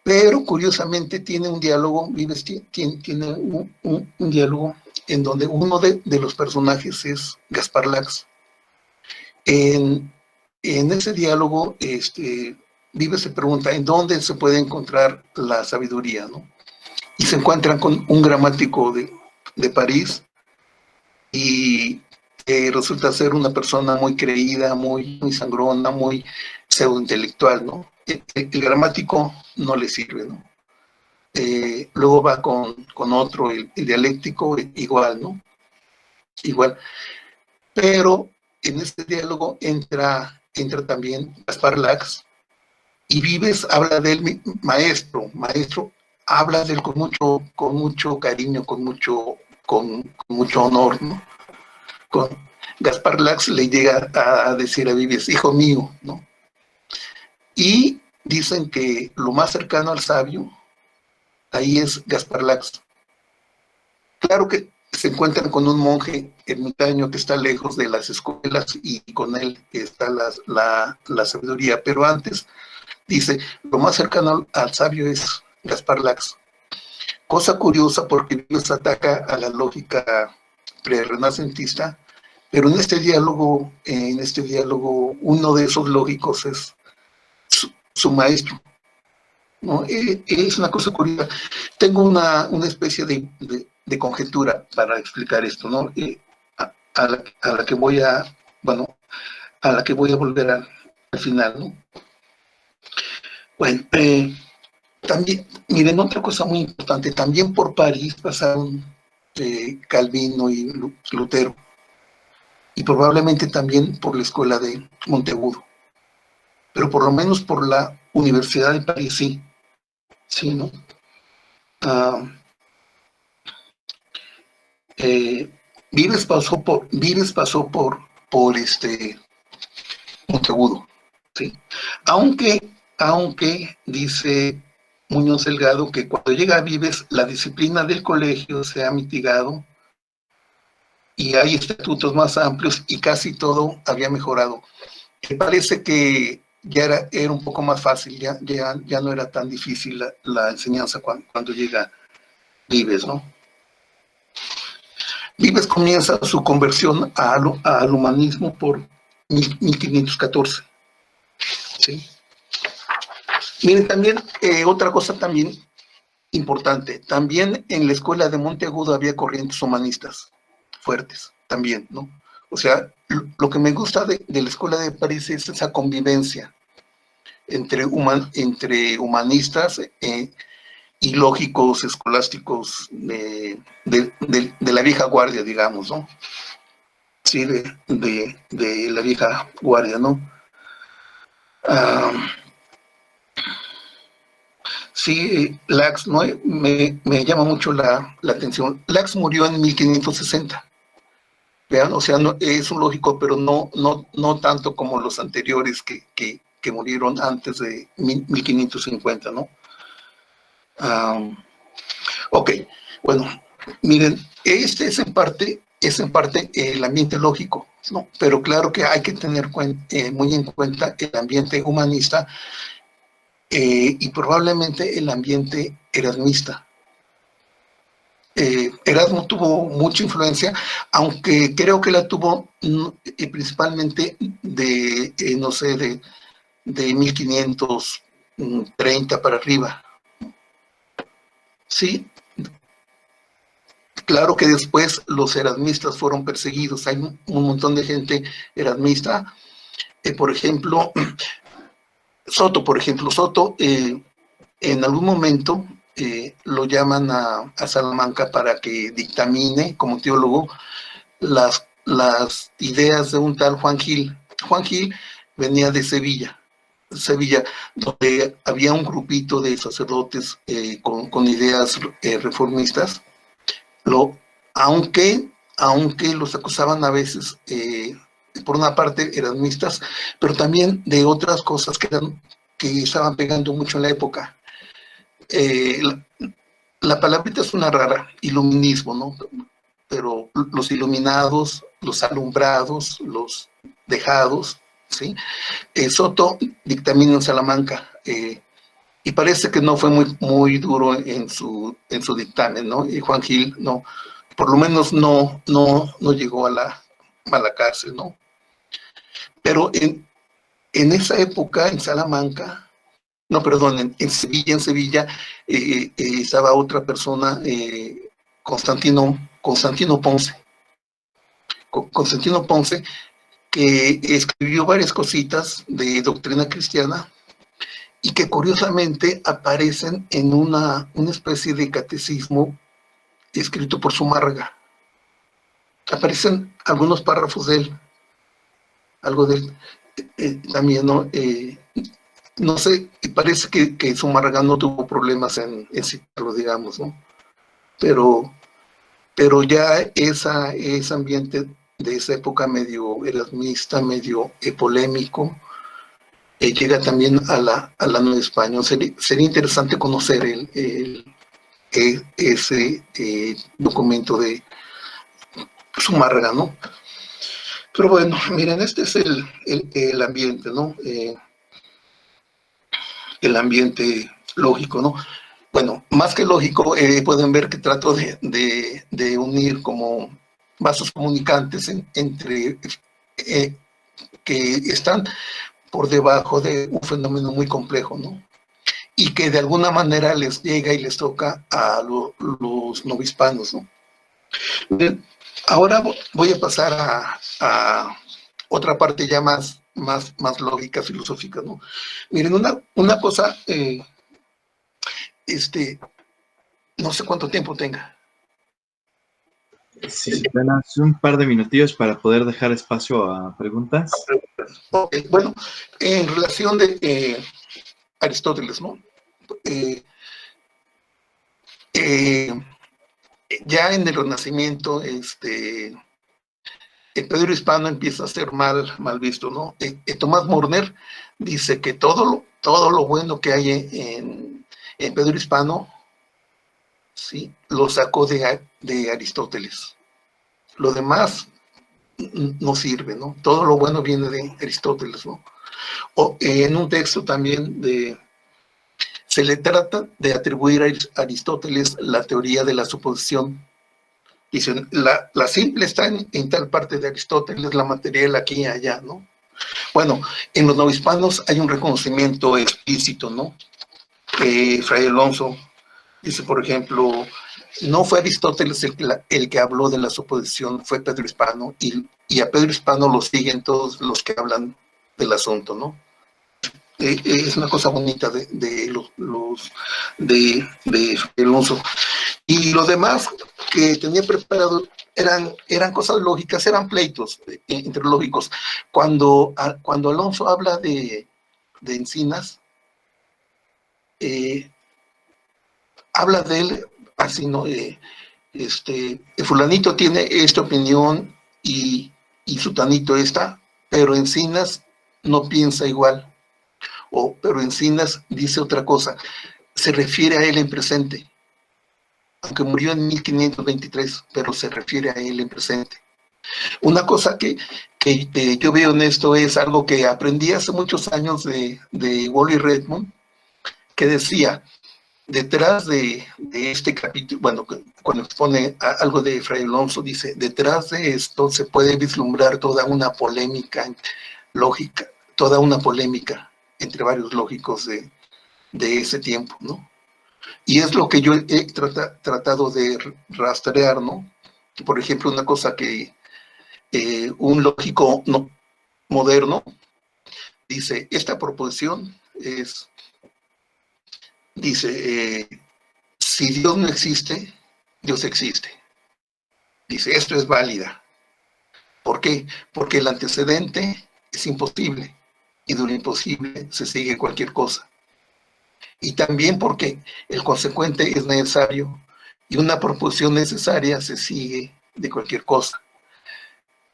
Pero curiosamente tiene un diálogo, Vives tiene un diálogo en donde uno de los personajes es Gaspar Lax. En ese diálogo, Vives se pregunta en dónde se puede encontrar la sabiduría, ¿no? Y se encuentran con un gramático de París y resulta ser una persona muy creída, muy sangrona, muy pseudointelectual, ¿no? El gramático no le sirve, ¿no? Luego va con otro, el dialéctico, igual, ¿no? Igual. Pero en este diálogo entra también Gaspar Lax y Vives habla de él, maestro, habla de él con mucho cariño, con mucho honor, ¿no? Gaspar Lax le llega a decir a Vives, hijo mío, ¿no? Y dicen que lo más cercano al sabio, ahí es Gaspar Lax. Claro que se encuentran con un monje ermitaño que está lejos de las escuelas y con él está la sabiduría, pero antes dice, lo más cercano al sabio es Gaspar Lax. Cosa curiosa porque Vives ataca a la lógica pre-renacentista, pero en este diálogo, uno de esos lógicos es su maestro, ¿no? Es una cosa curiosa. Tengo una especie de conjetura para explicar esto, ¿no? A la que voy a volver al final, ¿no? Bueno, también, miren, otra cosa muy importante, también por París pasaron Calvino y Lutero, y probablemente también por la escuela de Monteagudo, pero por lo menos por la Universidad de París, sí, ¿no? Vives pasó por Monteagudo, ¿sí? Aunque dice Muñoz Delgado que cuando llega a Vives la disciplina del colegio se ha mitigado y hay estatutos más amplios y casi todo había mejorado. Me parece que ya era un poco más fácil, ya no era tan difícil la enseñanza cuando llega Vives, ¿no? Vives comienza su conversión al humanismo por 1514. ¿Sí? Miren, también otra cosa también importante, también en la escuela de Monteagudo había corrientes humanistas fuertes también, ¿no? O sea, lo que me gusta de la escuela de París es esa convivencia entre humanistas y lógicos escolásticos de la vieja guardia, digamos, ¿no? Sí, de la vieja guardia, ¿no? Sí, Lax, ¿no? Me llama mucho la atención. Lax murió en 1560. Vean, o sea, no, es un lógico, pero no tanto como los anteriores que murieron antes de 1550, ¿no? Ok, bueno, miren, es en parte el ambiente lógico, ¿no? Pero claro que hay que tener muy en cuenta el ambiente humanista y probablemente el ambiente erasmista. Erasmo tuvo mucha influencia, aunque creo que la tuvo principalmente no sé, de 1530 para arriba. Sí, claro que después los erasmistas fueron perseguidos, hay un montón de gente erasmista, por ejemplo, Soto, en algún momento lo llaman a Salamanca para que dictamine como teólogo las ideas de un tal Juan Gil. Juan Gil venía de Sevilla, donde había un grupito de sacerdotes con ideas reformistas, aunque los acusaban a veces por una parte erasmistas, pero también de otras cosas que estaban pegando mucho en la época. La palabrita es una rara, iluminismo, ¿no? Pero los iluminados, los alumbrados, los dejados, ¿sí? Soto dictamina en Salamanca, y parece que no fue muy duro en su dictamen, ¿no? Y Juan Gil, no, por lo menos no llegó a la cárcel, ¿no? Pero en esa época, en Salamanca, no, perdón, en Sevilla, estaba otra persona, Constantino Ponce. Constantino Ponce, que escribió varias cositas de doctrina cristiana y que curiosamente aparecen en una especie de catecismo escrito por Zumárraga. Aparecen algunos párrafos de él, algo de él también, ¿no? No sé, parece que Zumárraga no tuvo problemas en citarlo, digamos, ¿no? Pero ya ese ambiente de esa época medio erasmista, medio polémico, llega también a la Nueva España. Sería interesante conocer ese documento de Zumárraga, ¿no? Pero bueno, miren, este es el ambiente, ¿no? El ambiente lógico, ¿no? Bueno, más que lógico, pueden ver que trato de unir como vasos comunicantes entre que están por debajo de un fenómeno muy complejo, ¿no? Y que de alguna manera les llega y les toca a los novohispanos, ¿no? Bien, ahora voy a pasar a otra parte ya más lógica, filosófica, ¿no? Miren, una cosa, no sé cuánto tiempo tenga. Sí, apenas un par de minutillos para poder dejar espacio a preguntas. Okay, bueno, en relación de Aristóteles, ¿no? Ya en el Renacimiento, el Pedro Hispano empieza a ser mal visto, ¿no? Tomás Morner dice que todo lo bueno que hay en Pedro Hispano, ¿sí?, lo sacó de Aristóteles. Lo demás no sirve, ¿no? Todo lo bueno viene de Aristóteles, ¿no? O en un texto también se le trata de atribuir a Aristóteles la teoría de la suposición. Dicen, la simple está en tal parte de Aristóteles, la material aquí y allá, ¿no? Bueno, en los novohispanos hay un reconocimiento explícito, ¿no? Fray Alonso dice, por ejemplo, no fue Aristóteles el que habló de la suposición, fue Pedro Hispano, y a Pedro Hispano lo siguen todos los que hablan del asunto, ¿no? Es una cosa bonita de Fray Alonso. Y lo demás que tenía preparado eran cosas lógicas, eran pleitos entre lógicos. Cuando Alonso habla de Encinas, habla de él así, ¿no? El fulanito tiene esta opinión y sutanito esta, pero Encinas no piensa igual. Pero Encinas dice otra cosa. Se refiere a él en presente. Aunque murió en 1523, pero se refiere a él en presente. Una cosa que yo veo en esto es algo que aprendí hace muchos años de Wally Redmond, que decía, detrás de este capítulo, bueno, cuando expone algo de Fray Alonso, dice, detrás de esto se puede vislumbrar toda una polémica lógica, toda una polémica entre varios lógicos de ese tiempo, ¿no? Y es lo que yo he tratado de rastrear, ¿no? Por ejemplo, una cosa que un lógico moderno dice, esta proposición dice, si Dios no existe, Dios existe. Dice, esto es válida. ¿Por qué? Porque el antecedente es imposible y de lo imposible se sigue cualquier cosa. Y también porque el consecuente es necesario y una proposición necesaria se sigue de cualquier cosa.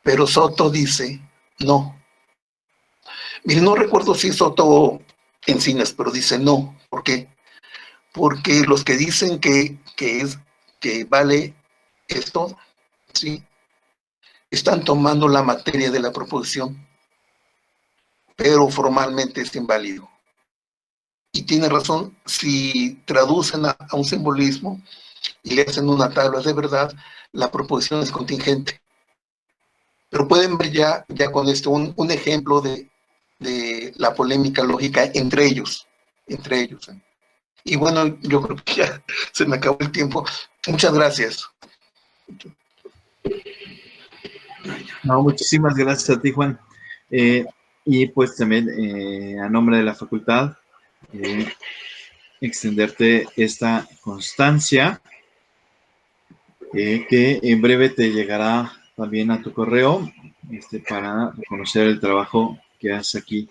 Pero Soto dice, no. Mire, no recuerdo si es Otto Encinas, pero dice no. ¿Por qué? Porque los que dicen que vale esto, ¿sí?, están tomando la materia de la proposición, pero formalmente es inválido. Y tiene razón, si traducen a un simbolismo y le hacen una tabla de verdad, la proposición es contingente. Pero pueden ver ya con esto un ejemplo de la polémica lógica entre ellos. Y bueno, yo creo que ya se me acabó el tiempo. Muchas gracias. No, muchísimas gracias a ti, Juan. Y pues también a nombre de la facultad, extenderte esta constancia que en breve te llegará también a tu correo para reconocer el trabajo que haces aquí.